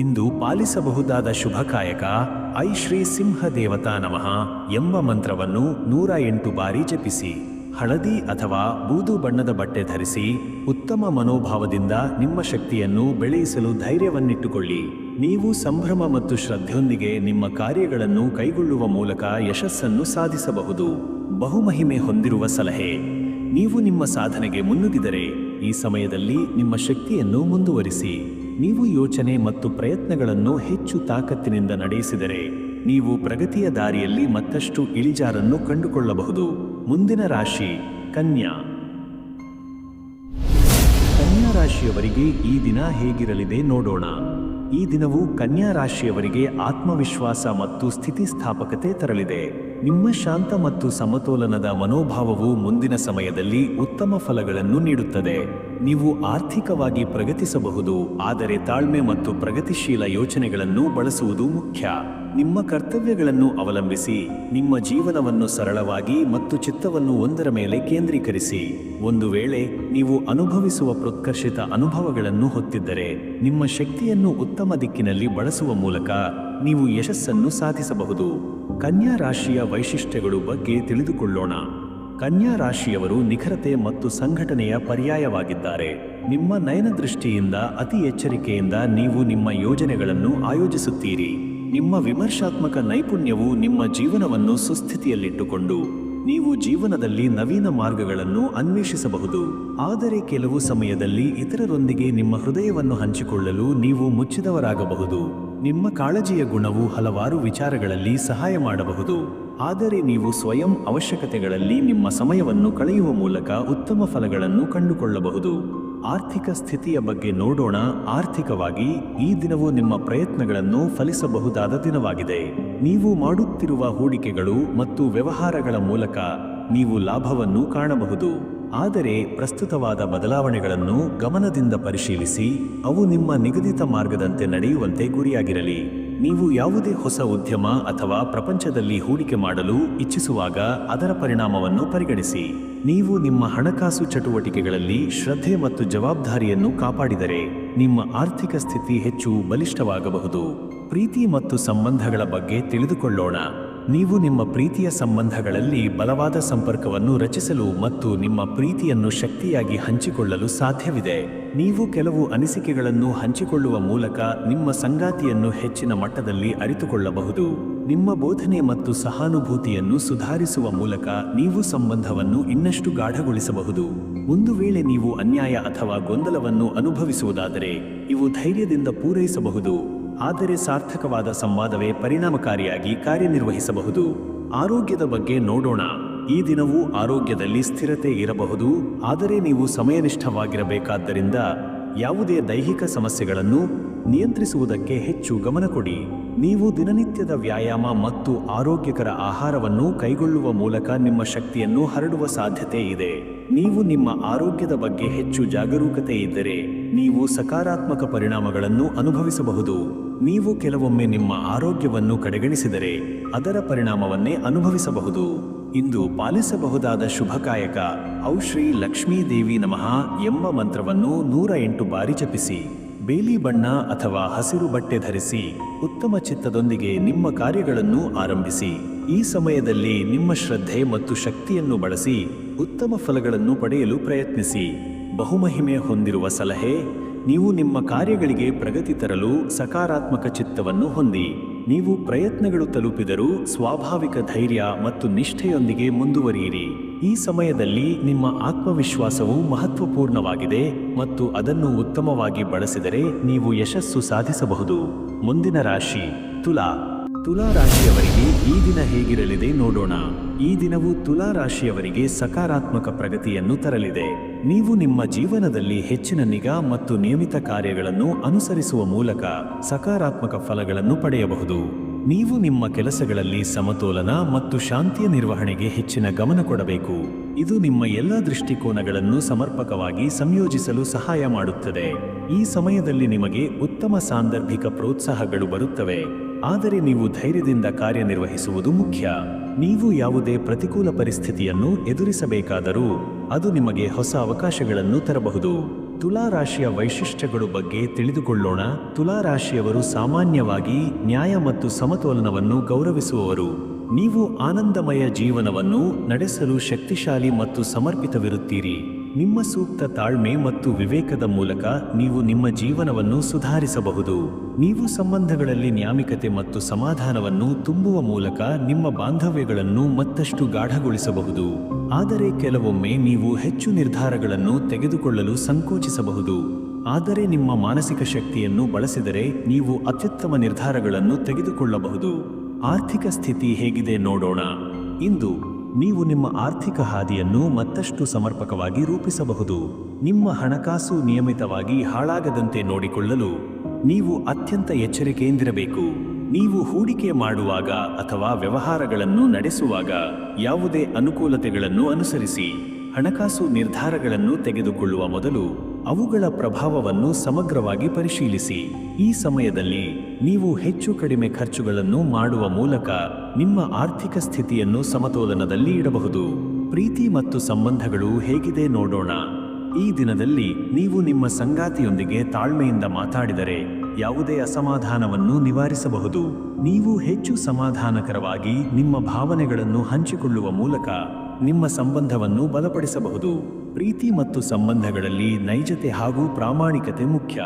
Speaker 1: ಇಂದು ಪಾಲಿಸಬಹುದಾದ ಶುಭಕಾಯಕ ಐ ಶ್ರೀ ಸಿಂಹ ದೇವತಾ ನಮಃ ಎಂಬ ಮಂತ್ರವನ್ನು 108 ಬಾರಿ ಜಪಿಸಿ. ಹಳದಿ ಅಥವಾ ಬೂದು ಬಣ್ಣದ ಬಟ್ಟೆ ಧರಿಸಿ ಉತ್ತಮ ಮನೋಭಾವದಿಂದ ನಿಮ್ಮ ಶಕ್ತಿಯನ್ನು ಬೆಳೆಸಲು ಧೈರ್ಯವನ್ನಿಟ್ಟುಕೊಳ್ಳಿ. ನೀವು ಸಂಭ್ರಮ ಮತ್ತು ಶ್ರದ್ಧೆಯೊಂದಿಗೆ ನಿಮ್ಮ ಕಾರ್ಯಗಳನ್ನು ಕೈಗೊಳ್ಳುವ ಮೂಲಕ ಯಶಸ್ಸನ್ನು ಸಾಧಿಸಬಹುದು. ಬಹುಮಹಿಮೆ ಹೊಂದಿರುವ ಸಲಹೆ. ನೀವು ನಿಮ್ಮ ಸಾಧನೆಗೆ ಮುನ್ನುಗ್ಗಿದರೆ ಈ ಸಮಯದಲ್ಲಿ ನಿಮ್ಮ ಶಕ್ತಿಯನ್ನು ಮುಂದುವರಿಸಿ. ನೀವು ಯೋಚನೆ ಮತ್ತು ಪ್ರಯತ್ನಗಳನ್ನು ಹೆಚ್ಚು ತಾಕತ್ತಿನಿಂದ ನಡೆಸಿದರೆ ನೀವು ಪ್ರಗತಿಯ ದಾರಿಯಲ್ಲಿ ಮತ್ತಷ್ಟು ಇಳಿಜಾರನ್ನು ಕಂಡುಕೊಳ್ಳಬಹುದು. ಮುಂದಿನ ರಾಶಿ ಕನ್ಯಾ. ಕನ್ಯಾ ರಾಶಿಯವರಿಗೆ ಈ ದಿನ ಹೇಗಿರಲಿದೆ ನೋಡೋಣ. ಈ ದಿನವು ಕನ್ಯಾ ರಾಶಿಯವರಿಗೆ ಆತ್ಮವಿಶ್ವಾಸ ಮತ್ತು ಸ್ಥಿತಿಸ್ಥಾಪಕತೆ ತರಲಿದೆ. ನಿಮ್ಮ ಶಾಂತ ಮತ್ತು ಸಮತೋಲನದ ಮನೋಭಾವವು ಮುಂದಿನ ಸಮಯದಲ್ಲಿ ಉತ್ತಮ ಫಲಗಳನ್ನು ನೀಡುತ್ತದೆ. ನೀವು ಆರ್ಥಿಕವಾಗಿ ಪ್ರಗತಿಸಬಹುದು, ಆದರೆ ತಾಳ್ಮೆ ಮತ್ತು ಪ್ರಗತಿಶೀಲ ಯೋಚನೆಗಳನ್ನು ಬಳಸುವುದು ಮುಖ್ಯ. ನಿಮ್ಮ ಕರ್ತವ್ಯಗಳನ್ನು ಅವಲಂಬಿಸಿ ನಿಮ್ಮ ಜೀವನವನ್ನು ಸರಳವಾಗಿ ಮತ್ತು ಚಿತ್ತವನ್ನು ಒಂದರ ಮೇಲೆ ಕೇಂದ್ರೀಕರಿಸಿ. ಒಂದು ವೇಳೆ ನೀವು ಅನುಭವಿಸುವ ಪ್ರೋತ್ಕರ್ಷಿತ ಅನುಭವಗಳನ್ನು ಹೊತ್ತಿದ್ದರೆ ನಿಮ್ಮ ಶಕ್ತಿಯನ್ನು ಉತ್ತಮ ದಿಕ್ಕಿನಲ್ಲಿ ಬಳಸುವ ಮೂಲಕ ನೀವು ಯಶಸ್ಸನ್ನು ಸಾಧಿಸಬಹುದು. ಕನ್ಯಾ ರಾಶಿಯ ವೈಶಿಷ್ಟ್ಯಗಳು ಬಗ್ಗೆ ತಿಳಿದುಕೊಳ್ಳೋಣ. ಕನ್ಯಾ ರಾಶಿಯವರು ನಿಖರತೆ ಮತ್ತು ಸಂಘಟನೆಯ ಪರ್ಯಾಯವಾಗಿದ್ದಾರೆ. ನಿಮ್ಮ ನಯನ ದೃಷ್ಟಿಯಿಂದ ಅತಿ ಎಚ್ಚರಿಕೆಯಿಂದ ನೀವು ನಿಮ್ಮ ಯೋಜನೆಗಳನ್ನು ಆಯೋಜಿಸುತ್ತೀರಿ. ನಿಮ್ಮ ವಿಮರ್ಶಾತ್ಮಕ ನೈಪುಣ್ಯವು ನಿಮ್ಮ ಜೀವನವನ್ನು ಸುಸ್ಥಿತಿಯಲ್ಲಿಟ್ಟುಕೊಂಡು ನೀವು ಜೀವನದಲ್ಲಿ ನವೀನ ಮಾರ್ಗಗಳನ್ನು ಅನ್ವೇಷಿಸಬಹುದು. ಆದರೆ ಕೆಲವು ಸಮಯದಲ್ಲಿ ಇತರರೊಂದಿಗೆ ನಿಮ್ಮ ಹೃದಯವನ್ನು ಹಂಚಿಕೊಳ್ಳಲು ನೀವು ಮುಚ್ಚಿದವರಾಗಬಹುದು. ನಿಮ್ಮ ಕಾಳಜಿಯ ಗುಣವು ಹಲವಾರು ವಿಚಾರಗಳಲ್ಲಿ ಸಹಾಯ ಮಾಡಬಹುದು, ಆದರೆ ನೀವು ಸ್ವಯಂ ಅವಶ್ಯಕತೆಗಳಲ್ಲಿ ನಿಮ್ಮ ಸಮಯವನ್ನು ಕಳೆಯುವ ಮೂಲಕ ಉತ್ತಮ ಫಲಗಳನ್ನು ಕಂಡುಕೊಳ್ಳಬಹುದು. ಆರ್ಥಿಕ ಸ್ಥಿತಿಯ ಬಗ್ಗೆ ನೋಡೋಣ. ಆರ್ಥಿಕವಾಗಿ ಈ ದಿನವು ನಿಮ್ಮ ಪ್ರಯತ್ನಗಳನ್ನು ಫಲಿಸಬಹುದಾದ ದಿನವಾಗಿದೆ. ನೀವು ಮಾಡುತ್ತಿರುವ ಹೂಡಿಕೆಗಳು ಮತ್ತು ವ್ಯವಹಾರಗಳ ಮೂಲಕ ನೀವು ಲಾಭವನ್ನು ಕಾಣಬಹುದು. ಆದರೆ ಪ್ರಸ್ತುತವಾದ ಬದಲಾವಣೆಗಳನ್ನು ಗಮನದಿಂದ ಪರಿಶೀಲಿಸಿ, ಅವು ನಿಮ್ಮ ನಿಗದಿತ ಮಾರ್ಗದಂತೆ ನಡೆಯುವಂತೆ ಗುರಿಯಾಗಿರಲಿ. ನೀವು ಯಾವುದೇ ಹೊಸ ಉದ್ಯಮ ಅಥವಾ ಪ್ರಪಂಚದಲ್ಲಿ ಹೂಡಿಕೆ ಮಾಡಲು ಇಚ್ಛಿಸುವಾಗ ಅದರ ಪರಿಣಾಮವನ್ನು ಪರಿಗಣಿಸಿ. ನೀವು ನಿಮ್ಮ ಹಣಕಾಸು ಚಟುವಟಿಕೆಗಳಲ್ಲಿ ಶ್ರದ್ಧೆ ಮತ್ತು ಜವಾಬ್ದಾರಿಯನ್ನು ಕಾಪಾಡಿದರೆ ನಿಮ್ಮ ಆರ್ಥಿಕ ಸ್ಥಿತಿ ಹೆಚ್ಚು ಬಲಿಷ್ಠವಾಗಬಹುದು. ಪ್ರೀತಿ ಮತ್ತು ಸಂಬಂಧಗಳ ಬಗ್ಗೆ ತಿಳಿದುಕೊಳ್ಳೋಣ. ನೀವು ನಿಮ್ಮ ಪ್ರೀತಿಯ ಸಂಬಂಧಗಳಲ್ಲಿ ಬಲವಾದ ಸಂಪರ್ಕವನ್ನು ರಚಿಸಲು ಮತ್ತು ನಿಮ್ಮ ಪ್ರೀತಿಯನ್ನು ಶಕ್ತಿಯಾಗಿ ಹಂಚಿಕೊಳ್ಳಲು ಸಾಧ್ಯವಿದೆ. ನೀವು ಕೆಲವು ಅನಿಸಿಕೆಗಳನ್ನು ಹಂಚಿಕೊಳ್ಳುವ ಮೂಲಕ ನಿಮ್ಮ ಸಂಗಾತಿಯನ್ನು ಹೆಚ್ಚಿನ ಮಟ್ಟದಲ್ಲಿ ಅರಿತುಕೊಳ್ಳಬಹುದು. ನಿಮ್ಮ ಬೋಧನೆ ಮತ್ತು ಸಹಾನುಭೂತಿಯನ್ನು ಸುಧಾರಿಸುವ ಮೂಲಕ ನೀವು ಸಂಬಂಧವನ್ನು ಇನ್ನಷ್ಟು ಗಾಢಗೊಳಿಸಬಹುದು. ಒಂದು ವೇಳೆ ನೀವು ಅನ್ಯಾಯ ಅಥವಾ ಗೊಂದಲವನ್ನು ಅನುಭವಿಸುವುದಾದರೆ ಇವು ಧೈರ್ಯದಿಂದ ಪೂರೈಸಬಹುದು, ಆದರೆ ಸಾರ್ಥಕವಾದ ಸಂವಾದವೇ ಪರಿಣಾಮಕಾರಿಯಾಗಿ ಕಾರ್ಯನಿರ್ವಹಿಸಬಹುದು. ಆರೋಗ್ಯದ ಬಗ್ಗೆ ನೋಡೋಣ. ಈ ದಿನವೂ ಆರೋಗ್ಯದಲ್ಲಿ ಸ್ಥಿರತೆ ಇರಬಹುದು, ಆದರೆ ನೀವು ಸಮಯನಿಷ್ಠವಾಗಿರಬೇಕಾದ್ದರಿಂದ ಯಾವುದೇ ದೈಹಿಕ ಸಮಸ್ಯೆಗಳನ್ನು ನಿಯಂತ್ರಿಸುವುದಕ್ಕೆ ಹೆಚ್ಚು ಗಮನ ಕೊಡಿ. ನೀವು ದಿನನಿತ್ಯದ ವ್ಯಾಯಾಮ ಮತ್ತು ಆರೋಗ್ಯಕರ ಆಹಾರವನ್ನು ಕೈಗೊಳ್ಳುವ ಮೂಲಕ ನಿಮ್ಮ ಶಕ್ತಿಯನ್ನು ಹರಡುವ ಸಾಧ್ಯತೆ ಇದೆ. ನೀವು ನಿಮ್ಮ ಆರೋಗ್ಯದ ಬಗ್ಗೆ ಹೆಚ್ಚು ಜಾಗರೂಕತೆ ಇದ್ದರೆ ನೀವು ಸಕಾರಾತ್ಮಕ ಪರಿಣಾಮಗಳನ್ನು ಅನುಭವಿಸಬಹುದು. ನೀವು ಕೆಲವೊಮ್ಮೆ ನಿಮ್ಮ ಆರೋಗ್ಯವನ್ನು ಕಡೆಗಣಿಸಿದರೆ ಅದರ ಪರಿಣಾಮವನ್ನೇ ಅನುಭವಿಸಬಹುದು. ಇಂದು ಪಾಲಿಸಬಹುದಾದ ಶುಭಕಾಯಕ ಔ ಶ್ರೀ ಲಕ್ಷ್ಮೀ ದೇವಿ ನಮಃ ಎಂಬ ಮಂತ್ರವನ್ನು 108 ಬಾರಿ ಜಪಿಸಿ. ಬೇಲಿ ಬಣ್ಣ ಅಥವಾ ಹಸಿರು ಬಟ್ಟೆ ಧರಿಸಿ ಉತ್ತಮ ಚಿತ್ತದೊಂದಿಗೆ ನಿಮ್ಮ ಕಾರ್ಯಗಳನ್ನು ಆರಂಭಿಸಿ. ಈ ಸಮಯದಲ್ಲಿ ನಿಮ್ಮ ಶ್ರದ್ಧೆ ಮತ್ತು ಶಕ್ತಿಯನ್ನು ಬಳಸಿ ಉತ್ತಮ ಫಲಗಳನ್ನು ಪಡೆಯಲು ಪ್ರಯತ್ನಿಸಿ. ಬಹುಮಹಿಮೆ ಹೊಂದಿರುವ ಸಲಹೆ: ನೀವು ನಿಮ್ಮ ಕಾರ್ಯಗಳಿಗೆ ಪ್ರಗತಿ ತರಲು ಸಕಾರಾತ್ಮಕ ಚಿತ್ತವನ್ನು ಹೊಂದಿ. ನೀವು ಪ್ರಯತ್ನಗಳು ತಲುಪಿದರೂ ಸ್ವಾಭಾವಿಕ ಧೈರ್ಯ ಮತ್ತು ನಿಷ್ಠೆಯೊಂದಿಗೆ ಮುಂದುವರಿಯಿರಿ. ಈ ಸಮಯದಲ್ಲಿ ನಿಮ್ಮ ಆತ್ಮವಿಶ್ವಾಸವು ಮಹತ್ವಪೂರ್ಣವಾಗಿದೆ ಮತ್ತು ಅದನ್ನು ಉತ್ತಮವಾಗಿ ಬಳಸಿದರೆ ನೀವು ಯಶಸ್ಸು ಸಾಧಿಸಬಹುದು. ಮುಂದಿನ ರಾಶಿ ತುಲಾ. ತುಲಾ ರಾಶಿಯವರಿಗೆ ಈ ದಿನ ಹೇಗಿರಲಿದೆ ನೋಡೋಣ. ಈ ದಿನವು ತುಲಾ ರಾಶಿಯವರಿಗೆ ಸಕಾರಾತ್ಮಕ ಪ್ರಗತಿಯನ್ನು ತರಲಿದೆ. ನೀವು ನಿಮ್ಮ ಜೀವನದಲ್ಲಿ ಹೆಚ್ಚಿನ ನಿಗಾ ಮತ್ತು ನಿಯಮಿತ ಕಾರ್ಯಗಳನ್ನು ಅನುಸರಿಸುವ ಮೂಲಕ ಸಕಾರಾತ್ಮಕ ಫಲಗಳನ್ನು ಪಡೆಯಬಹುದು. ನೀವು ನಿಮ್ಮ ಕೆಲಸಗಳಲ್ಲಿ ಸಮತೋಲನ ಮತ್ತು ಶಾಂತಿಯ ನಿರ್ವಹಣೆಗೆ ಹೆಚ್ಚಿನ ಗಮನ ಕೊಡಬೇಕು. ಇದು ನಿಮ್ಮ ಎಲ್ಲ ದೃಷ್ಟಿಕೋನಗಳನ್ನು ಸಮರ್ಪಕವಾಗಿ ಸಂಯೋಜಿಸಲು ಸಹಾಯ ಮಾಡುತ್ತದೆ. ಈ ಸಮಯದಲ್ಲಿ ನಿಮಗೆ ಉತ್ತಮ ಸಾಂದರ್ಭಿಕ ಪ್ರೋತ್ಸಾಹಗಳು ಬರುತ್ತವೆ, ಆದರೆ ನೀವು ಧೈರ್ಯದಿಂದ ಕಾರ್ಯನಿರ್ವಹಿಸುವುದು ಮುಖ್ಯ. ನೀವು ಯಾವುದೇ ಪ್ರತಿಕೂಲ ಪರಿಸ್ಥಿತಿಯನ್ನು ಎದುರಿಸಬೇಕಾದರೂ ಅದು ನಿಮಗೆ ಹೊಸ ಅವಕಾಶಗಳನ್ನು ತರಬಹುದು. ತುಲಾ ರಾಶಿಯ ವೈಶಿಷ್ಟ್ಯಗಳು ಬಗ್ಗೆ ತಿಳಿದುಕೊಳ್ಳೋಣ. ತುಲಾ ರಾಶಿಯವರು ಸಾಮಾನ್ಯವಾಗಿ ನ್ಯಾಯ ಮತ್ತು ಸಮತೋಲನವನ್ನು ಗೌರವಿಸುವವರು. ನೀವು ಆನಂದಮಯ ಜೀವನವನ್ನು ನಡೆಸಲು ಶಕ್ತಿಶಾಲಿ ಮತ್ತು ಸಮರ್ಪಿತವಿರುತ್ತೀರಿ. ನಿಮ್ಮ ಸೂಕ್ತ ತಾಳ್ಮೆ ಮತ್ತು ವಿವೇಕದ ಮೂಲಕ ನೀವು ನಿಮ್ಮ ಜೀವನವನ್ನು ಸುಧಾರಿಸಬಹುದು. ನೀವು ಸಂಬಂಧಗಳಲ್ಲಿ ನ್ಯಾಮಿಕತೆ ಮತ್ತು ಸಮಾಧಾನವನ್ನು ತುಂಬುವ ಮೂಲಕ ನಿಮ್ಮ ಬಾಂಧವ್ಯಗಳನ್ನು ಮತ್ತಷ್ಟು ಗಾಢಗೊಳಿಸಬಹುದು. ಆದರೆ ಕೆಲವೊಮ್ಮೆ ನೀವು ಹೆಚ್ಚು ನಿರ್ಧಾರಗಳನ್ನು ತೆಗೆದುಕೊಳ್ಳಲು ಸಂಕೋಚಿಸಬಹುದು. ಆದರೆ ನಿಮ್ಮ ಮಾನಸಿಕ ಶಕ್ತಿಯನ್ನು ಬಳಸಿದರೆ ನೀವು ಅತ್ಯುತ್ತಮ ನಿರ್ಧಾರಗಳನ್ನು ತೆಗೆದುಕೊಳ್ಳಬಹುದು. ಆರ್ಥಿಕ ಸ್ಥಿತಿ ಹೇಗಿದೆ ನೋಡೋಣ. ಇಂದು ನೀವು ನಿಮ್ಮ ಆರ್ಥಿಕ ಹಾದಿಯನ್ನು ಮತ್ತಷ್ಟು ಸಮರ್ಪಕವಾಗಿ ರೂಪಿಸಬಹುದು. ನಿಮ್ಮ ಹಣಕಾಸು ನಿಯಮಿತವಾಗಿ ಹಾಳಾಗದಂತೆ ನೋಡಿಕೊಳ್ಳಲು ನೀವು ಅತ್ಯಂತ ಎಚ್ಚರಿಕೆಯಿಂದಿರಬೇಕು. ನೀವು ಹೂಡಿಕೆ ಮಾಡುವಾಗ ಅಥವಾ ವ್ಯವಹಾರಗಳನ್ನು ನಡೆಸುವಾಗ ಯಾವುದೇ ಅನುಕೂಲತೆಗಳನ್ನು ಅನುಸರಿಸಿ. ಹಣಕಾಸು ನಿರ್ಧಾರಗಳನ್ನು ತೆಗೆದುಕೊಳ್ಳುವ ಮೊದಲು ಅವುಗಳ ಪ್ರಭಾವವನ್ನು ಸಮಗ್ರವಾಗಿ ಪರಿಶೀಲಿಸಿ. ಈ ಸಮಯದಲ್ಲಿ ನೀವು ಹೆಚ್ಚು ಕಡಿಮೆ ಖರ್ಚುಗಳನ್ನು ಮಾಡುವ ಮೂಲಕ ನಿಮ್ಮ ಆರ್ಥಿಕ ಸ್ಥಿತಿಯನ್ನು ಸಮತೋಲನದಲ್ಲಿ ಇಡಬಹುದು. ಪ್ರೀತಿ ಮತ್ತು ಸಂಬಂಧಗಳು ಹೇಗಿದೆ ನೋಡೋಣ. ಈ ದಿನದಲ್ಲಿ ನೀವು ನಿಮ್ಮ ಸಂಗಾತಿಯೊಂದಿಗೆ ತಾಳ್ಮೆಯಿಂದ ಮಾತಾಡಿದರೆ ಯಾವುದೇ ಅಸಮಾಧಾನವನ್ನು ನಿವಾರಿಸಬಹುದು. ನೀವು ಹೆಚ್ಚು ಸಮಾಧಾನಕರವಾಗಿ ನಿಮ್ಮ ಭಾವನೆಗಳನ್ನು ಹಂಚಿಕೊಳ್ಳುವ ಮೂಲಕ ನಿಮ್ಮ ಸಂಬಂಧವನ್ನು ಬಲಪಡಿಸಬಹುದು. ಪ್ರೀತಿ ಮತ್ತು ಸಂಬಂಧಗಳಲ್ಲಿ ನೈಜತೆ ಹಾಗೂ ಪ್ರಾಮಾಣಿಕತೆ ಮುಖ್ಯ.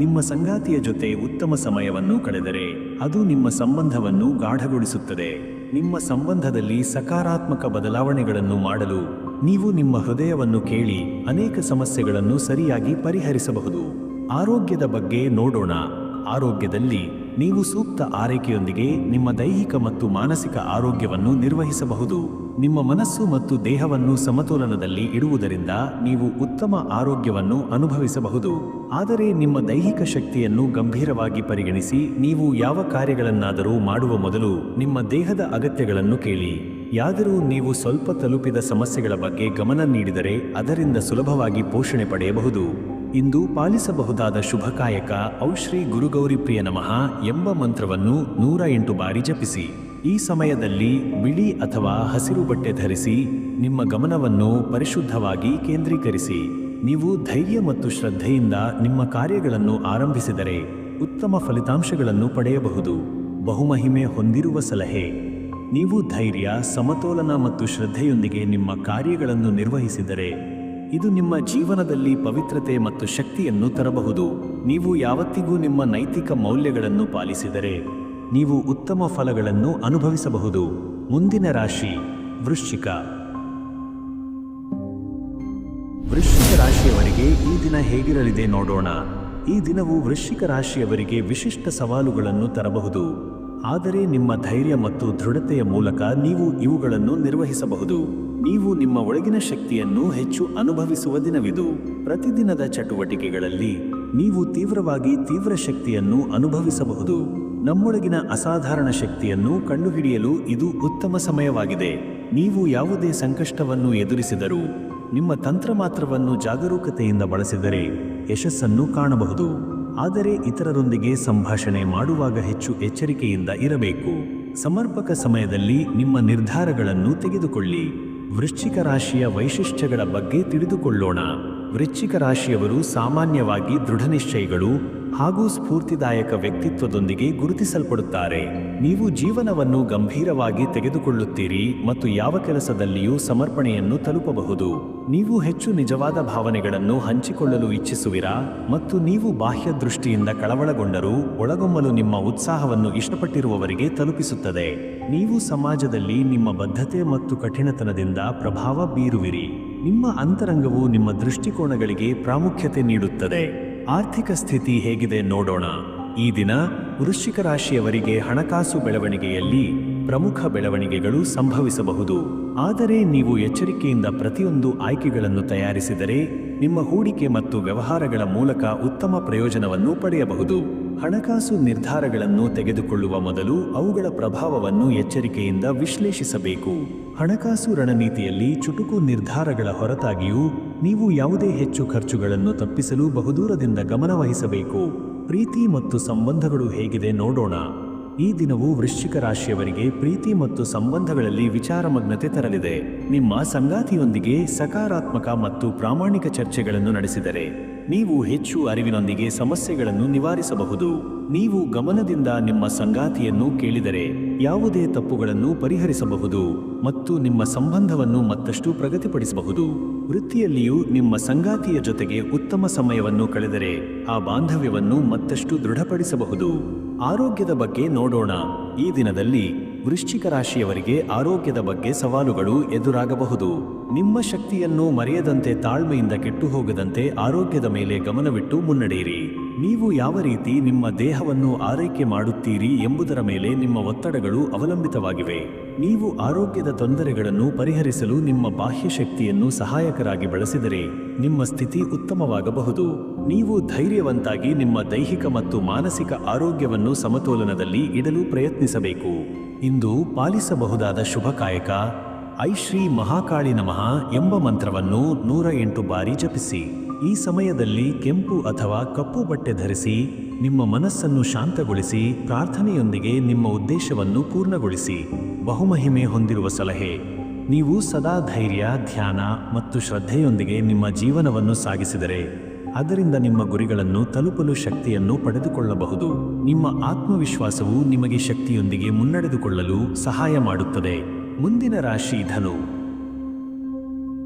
Speaker 1: ನಿಮ್ಮ ಸಂಗಾತಿಯ ಜೊತೆ ಉತ್ತಮ ಸಮಯವನ್ನು ಕಳೆದರೆ ಅದು ನಿಮ್ಮ ಸಂಬಂಧವನ್ನು ಗಾಢಗೊಳಿಸುತ್ತದೆ. ನಿಮ್ಮ ಸಂಬಂಧದಲ್ಲಿ ಸಕಾರಾತ್ಮಕ ಬದಲಾವಣೆಗಳನ್ನು ಮಾಡಲು ನೀವು ನಿಮ್ಮ ಹೃದಯವನ್ನು ಕೇಳಿ ಅನೇಕ ಸಮಸ್ಯೆಗಳನ್ನು ಸರಿಯಾಗಿ ಪರಿಹರಿಸಬಹುದು. ಆರೋಗ್ಯದ ಬಗ್ಗೆ ನೋಡೋಣ. ಆರೋಗ್ಯದಲ್ಲಿ ನೀವು ಸೂಕ್ತ ಆರೈಕೆಯೊಂದಿಗೆ ನಿಮ್ಮ ದೈಹಿಕ ಮತ್ತು ಮಾನಸಿಕ ಆರೋಗ್ಯವನ್ನು ನಿರ್ವಹಿಸಬಹುದು. ನಿಮ್ಮ ಮನಸ್ಸು ಮತ್ತು ದೇಹವನ್ನು ಸಮತೋಲನದಲ್ಲಿ ಇಡುವುದರಿಂದ ನೀವು ಉತ್ತಮ ಆರೋಗ್ಯವನ್ನು ಅನುಭವಿಸಬಹುದು. ಆದರೆ ನಿಮ್ಮ ದೈಹಿಕ ಶಕ್ತಿಯನ್ನು ಗಂಭೀರವಾಗಿ ಪರಿಗಣಿಸಿ. ನೀವು ಯಾವ ಕಾರ್ಯಗಳನ್ನಾದರೂ ಮಾಡುವ ಮೊದಲು ನಿಮ್ಮ ದೇಹದ ಅಗತ್ಯಗಳನ್ನು ಕೇಳಿ. ಯಾದರೂ ನೀವು ಸ್ವಲ್ಪ ತಲುಪಿದ ಸಮಸ್ಯೆಗಳ ಬಗ್ಗೆ ಗಮನ ನೀಡಿದರೆ ಅದರಿಂದ ಸುಲಭವಾಗಿ ಪೋಷಣೆ ಪಡೆಯಬಹುದು. ಇಂದು ಪಾಲಿಸಬಹುದಾದ ಶುಭಕಾಯಕ ಔ ಶ್ರೀ ಗುರುಗೌರಿಪ್ರಿಯ ನಮಃ ಎಂಬ ಮಂತ್ರವನ್ನು 108 ಬಾರಿ ಜಪಿಸಿ. ಈ ಸಮಯದಲ್ಲಿ ಬಿಳಿ ಅಥವಾ ಹಸಿರು ಬಟ್ಟೆ ಧರಿಸಿ ನಿಮ್ಮ ಗಮನವನ್ನು ಪರಿಶುದ್ಧವಾಗಿ ಕೇಂದ್ರೀಕರಿಸಿ. ನೀವು ಧೈರ್ಯ ಮತ್ತು ಶ್ರದ್ಧೆಯಿಂದ ನಿಮ್ಮ ಕಾರ್ಯಗಳನ್ನು ಆರಂಭಿಸಿದರೆ ಉತ್ತಮ ಫಲಿತಾಂಶಗಳನ್ನು ಪಡೆಯಬಹುದು. ಬಹುಮಹಿಮೆ ಹೊಂದಿರುವ ಸಲಹೆ: ನೀವು ಧೈರ್ಯ, ಸಮತೋಲನ ಮತ್ತು ಶ್ರದ್ಧೆಯೊಂದಿಗೆ ನಿಮ್ಮ ಕಾರ್ಯಗಳನ್ನು ನಿರ್ವಹಿಸಿದರೆ ಇದು ನಿಮ್ಮ ಜೀವನದಲ್ಲಿ ಪವಿತ್ರತೆ ಮತ್ತು ಶಕ್ತಿಯನ್ನು ತರಬಹುದು. ನೀವು ಯಾವತ್ತಿಗೂ ನಿಮ್ಮ ನೈತಿಕ ಮೌಲ್ಯಗಳನ್ನು ಪಾಲಿಸಿದರೆ ನೀವು ಉತ್ತಮ ಫಲಗಳನ್ನು ಅನುಭವಿಸಬಹುದು. ಮುಂದಿನ ರಾಶಿ ವೃಶ್ಚಿಕ. ವೃಶ್ಚಿಕ ರಾಶಿಯವರಿಗೆ ಈ ದಿನ ಹೇಗಿರಲಿದೆ ನೋಡೋಣ. ಈ ದಿನವು ವೃಶ್ಚಿಕ ರಾಶಿಯವರಿಗೆ ವಿಶಿಷ್ಟ ಸವಾಲುಗಳನ್ನು ತರಬಹುದು. ಆದರೆ ನಿಮ್ಮ ಧೈರ್ಯ ಮತ್ತು ದೃಢತೆಯ ಮೂಲಕ ನೀವು ಇವುಗಳನ್ನು ನಿರ್ವಹಿಸಬಹುದು. ನೀವು ನಿಮ್ಮ ಒಳಗಿನ ಶಕ್ತಿಯನ್ನು ಹೆಚ್ಚು ಅನುಭವಿಸುವ ದಿನವಿದು. ಪ್ರತಿದಿನದ ಚಟುವಟಿಕೆಗಳಲ್ಲಿ ನೀವು ತೀವ್ರವಾಗಿ ತೀವ್ರ ಶಕ್ತಿಯನ್ನು ಅನುಭವಿಸಬಹುದು. ನಮ್ಮೊಳಗಿನ ಅಸಾಧಾರಣ ಶಕ್ತಿಯನ್ನು ಕಂಡುಹಿಡಿಯಲು ಇದು ಉತ್ತಮ ಸಮಯವಾಗಿದೆ. ನೀವು ಯಾವುದೇ ಸಂಕಷ್ಟವನ್ನು ಎದುರಿಸಿದರೂ ನಿಮ್ಮ ತಂತ್ರಮಾತ್ರವನ್ನು ಜಾಗರೂಕತೆಯಿಂದ ಬಳಸಿದರೆ ಯಶಸ್ಸನ್ನು ಕಾಣಬಹುದು. ಆದರೆ ಇತರರೊಂದಿಗೆ ಸಂಭಾಷಣೆ ಮಾಡುವಾಗ ಹೆಚ್ಚು ಎಚ್ಚರಿಕೆಯಿಂದ ಇರಬೇಕು. ಸಮರ್ಪಕ ಸಮಯದಲ್ಲಿ ನಿಮ್ಮ ನಿರ್ಧಾರಗಳನ್ನು ತೆಗೆದುಕೊಳ್ಳಿ. ವೃಶ್ಚಿಕ ರಾಶಿಯ ವೈಶಿಷ್ಟ್ಯಗಳ ಬಗ್ಗೆ ತಿಳಿದುಕೊಳ್ಳೋಣ. ವೃಶ್ಚಿಕ ರಾಶಿಯವರು ಸಾಮಾನ್ಯವಾಗಿ ದೃಢನಿಶ್ಚಯಿಗಳು ಹಾಗೂ ಸ್ಫೂರ್ತಿದಾಯಕ ವ್ಯಕ್ತಿತ್ವದೊಂದಿಗೆ ಗುರುತಿಸಲ್ಪಡುತ್ತಾರೆ. ನೀವು ಜೀವನವನ್ನು ಗಂಭೀರವಾಗಿ ತೆಗೆದುಕೊಳ್ಳುತ್ತೀರಿ ಮತ್ತು ಯಾವ ಕೆಲಸದಲ್ಲಿಯೂ ಸಮರ್ಪಣೆಯನ್ನು ತಲುಪಬಹುದು. ನೀವು ಹೆಚ್ಚು ನಿಜವಾದ ಭಾವನೆಗಳನ್ನು ಹಂಚಿಕೊಳ್ಳಲು ಇಚ್ಛಿಸುವಿರಾ ಮತ್ತು ನೀವು ಬಾಹ್ಯ ದೃಷ್ಟಿಯಿಂದ ಕಳವಳಗೊಂಡರೂ ಒಳಗೊಮ್ಮಲು ನಿಮ್ಮ ಉತ್ಸಾಹವನ್ನು ಇಷ್ಟಪಟ್ಟಿರುವವರಿಗೆ ತಲುಪಿಸುತ್ತದೆ. ನೀವು ಸಮಾಜದಲ್ಲಿ ನಿಮ್ಮ ಬದ್ಧತೆ ಮತ್ತು ಕಠಿಣತನದಿಂದ ಪ್ರಭಾವ ಬೀರುವಿರಿ. ನಿಮ್ಮ ಅಂತರಂಗವು ನಿಮ್ಮ ದೃಷ್ಟಿಕೋನಗಳಿಗೆ ಪ್ರಾಮುಖ್ಯತೆ ನೀಡುತ್ತದೆ. ಆರ್ಥಿಕ ಸ್ಥಿತಿ ಹೇಗಿದೆ ನೋಡೋಣ. ಈ ದಿನ ವೃಶ್ಚಿಕ ರಾಶಿಯವರಿಗೆ ಹಣಕಾಸು ಬೆಳವಣಿಗೆಯಲ್ಲಿ ಪ್ರಮುಖ ಬೆಳವಣಿಗೆಗಳು ಸಂಭವಿಸಬಹುದು. ಆದರೆ ನೀವು ಎಚ್ಚರಿಕೆಯಿಂದ ಪ್ರತಿಯೊಂದು ಆಯ್ಕೆಗಳನ್ನು ತಯಾರಿಸಿದರೆ ನಿಮ್ಮ ಹೂಡಿಕೆ ಮತ್ತು ವ್ಯವಹಾರಗಳ ಮೂಲಕ ಉತ್ತಮ ಪ್ರಯೋಜನವನ್ನು ಪಡೆಯಬಹುದು. ಹಣಕಾಸು ನಿರ್ಧಾರಗಳನ್ನು ತೆಗೆದುಕೊಳ್ಳುವ ಮೊದಲು ಅವುಗಳ ಪ್ರಭಾವವನ್ನು ಎಚ್ಚರಿಕೆಯಿಂದ ವಿಶ್ಲೇಷಿಸಬೇಕು. ಹಣಕಾಸು ರಣನೀತಿಯಲ್ಲಿ ಚುಟುಕು ನಿರ್ಧಾರಗಳ ಹೊರತಾಗಿಯೂ ನೀವು ಯಾವುದೇ ಹೆಚ್ಚು ಖರ್ಚುಗಳನ್ನು ತಪ್ಪಿಸಲು ಬಹುದೂರದಿಂದ ಗಮನವಹಿಸಬೇಕು. ಪ್ರೀತಿ ಮತ್ತು ಸಂಬಂಧಗಳು ಹೇಗಿದೆ ನೋಡೋಣ. ಈ ದಿನವು ವೃಶ್ಚಿಕ ರಾಶಿಯವರಿಗೆ ಪ್ರೀತಿ ಮತ್ತು ಸಂಬಂಧಗಳಲ್ಲಿ ವಿಚಾರಮಗ್ನತೆ ತರಲಿದೆ. ನಿಮ್ಮ ಸಂಗಾತಿಯೊಂದಿಗೆ ಸಕಾರಾತ್ಮಕ ಮತ್ತು ಪ್ರಾಮಾಣಿಕ ಚರ್ಚೆಗಳನ್ನು ನಡೆಸಿದರೆ ನೀವು ಹೆಚ್ಚು ಅರಿವಿನೊಂದಿಗೆ ಸಮಸ್ಯೆಗಳನ್ನು ನಿವಾರಿಸಬಹುದು. ನೀವು ಗಮನದಿಂದ ನಿಮ್ಮ ಸಂಗಾತಿಯನ್ನು ಕೇಳಿದರೆ ಯಾವುದೇ ತಪ್ಪುಗಳನ್ನು ಪರಿಹರಿಸಬಹುದು ಮತ್ತು ನಿಮ್ಮ ಸಂಬಂಧವನ್ನು ಮತ್ತಷ್ಟು ಪ್ರಗತಿಪಡಿಸಬಹುದು. ವೃತ್ತಿಯಲ್ಲಿಯೂ ನಿಮ್ಮ ಸಂಗಾತಿಯ ಜೊತೆಗೆ ಉತ್ತಮ ಸಮಯವನ್ನು ಕಳೆದರೆ ಆ ಬಾಂಧವ್ಯವನ್ನು ಮತ್ತಷ್ಟು ದೃಢಪಡಿಸಬಹುದು. ಆರೋಗ್ಯದ ಬಗ್ಗೆ ನೋಡೋಣ. ಈ ದಿನದಲ್ಲಿ ವೃಶ್ಚಿಕ ರಾಶಿಯವರಿಗೆ ಆರೋಗ್ಯದ ಬಗ್ಗೆ ಸವಾಲುಗಳು ಎದುರಾಗಬಹುದು. ನಿಮ್ಮ ಶಕ್ತಿಯನ್ನು ಮರೆಯದಂತೆ ತಾಳ್ಮೆಯಿಂದ ಕೆಟ್ಟು ಹೋಗದಂತೆ ಆರೋಗ್ಯದ ಮೇಲೆ ಗಮನವಿಟ್ಟು ಮುನ್ನಡೆಯಿರಿ. ನೀವು ಯಾವ ರೀತಿ ನಿಮ್ಮ ದೇಹವನ್ನು ಆರೈಕೆ ಮಾಡುತ್ತೀರಿ ಎಂಬುದರ ಮೇಲೆ ನಿಮ್ಮ ಒತ್ತಡಗಳು ಅವಲಂಬಿತವಾಗಿವೆ. ನೀವು ಆರೋಗ್ಯದ ತೊಂದರೆಗಳನ್ನು ಪರಿಹರಿಸಲು ನಿಮ್ಮ ಬಾಹ್ಯ ಶಕ್ತಿಯನ್ನು ಸಹಾಯಕರಾಗಿ ಬಳಸಿದರೆ ನಿಮ್ಮ ಸ್ಥಿತಿ ಉತ್ತಮವಾಗಬಹುದು. ನೀವು ಧೈರ್ಯವಂತಾಗಿ ನಿಮ್ಮ ದೈಹಿಕ ಮತ್ತು ಮಾನಸಿಕ ಆರೋಗ್ಯವನ್ನು ಸಮತೋಲನದಲ್ಲಿ ಇಡಲು ಪ್ರಯತ್ನಿಸಬೇಕು. ಇಂದು ಪಾಲಿಸಬಹುದಾದ ಶುಭಕಾಯಕ ಐ ಶ್ರೀ ಮಹಾಕಾಳಿ ನಮಃ ಎಂಬ ಮಂತ್ರವನ್ನು 108 ಬಾರಿ ಜಪಿಸಿ. ಈ ಸಮಯದಲ್ಲಿ ಕೆಂಪು ಅಥವಾ ಕಪ್ಪು ಬಟ್ಟೆ ಧರಿಸಿ ನಿಮ್ಮ ಮನಸ್ಸನ್ನು ಶಾಂತಗೊಳಿಸಿ ಪ್ರಾರ್ಥನೆಯೊಂದಿಗೆ ನಿಮ್ಮ ಉದ್ದೇಶವನ್ನು ಪೂರ್ಣಗೊಳಿಸಿ. ಬಹುಮಹಿಮೆ ಹೊಂದಿರುವ ಸಲಹೆ: ನೀವು ಸದಾ ಧೈರ್ಯ, ಧ್ಯಾನ ಮತ್ತು ಶ್ರದ್ಧೆಯೊಂದಿಗೆ ನಿಮ್ಮ ಜೀವನವನ್ನು ಸಾಗಿಸಿದರೆ ಅದರಿಂದ ನಿಮ್ಮ ಗುರಿಗಳನ್ನು ತಲುಪಲು ಶಕ್ತಿಯನ್ನು ಪಡೆದುಕೊಳ್ಳಬಹುದು. ನಿಮ್ಮ ಆತ್ಮವಿಶ್ವಾಸವು ನಿಮಗೆ ಶಕ್ತಿಯೊಂದಿಗೆ ಮುನ್ನಡೆದುಕೊಳ್ಳಲು ಸಹಾಯ ಮಾಡುತ್ತದೆ. ಮುಂದಿನ ರಾಶಿ ಧನು.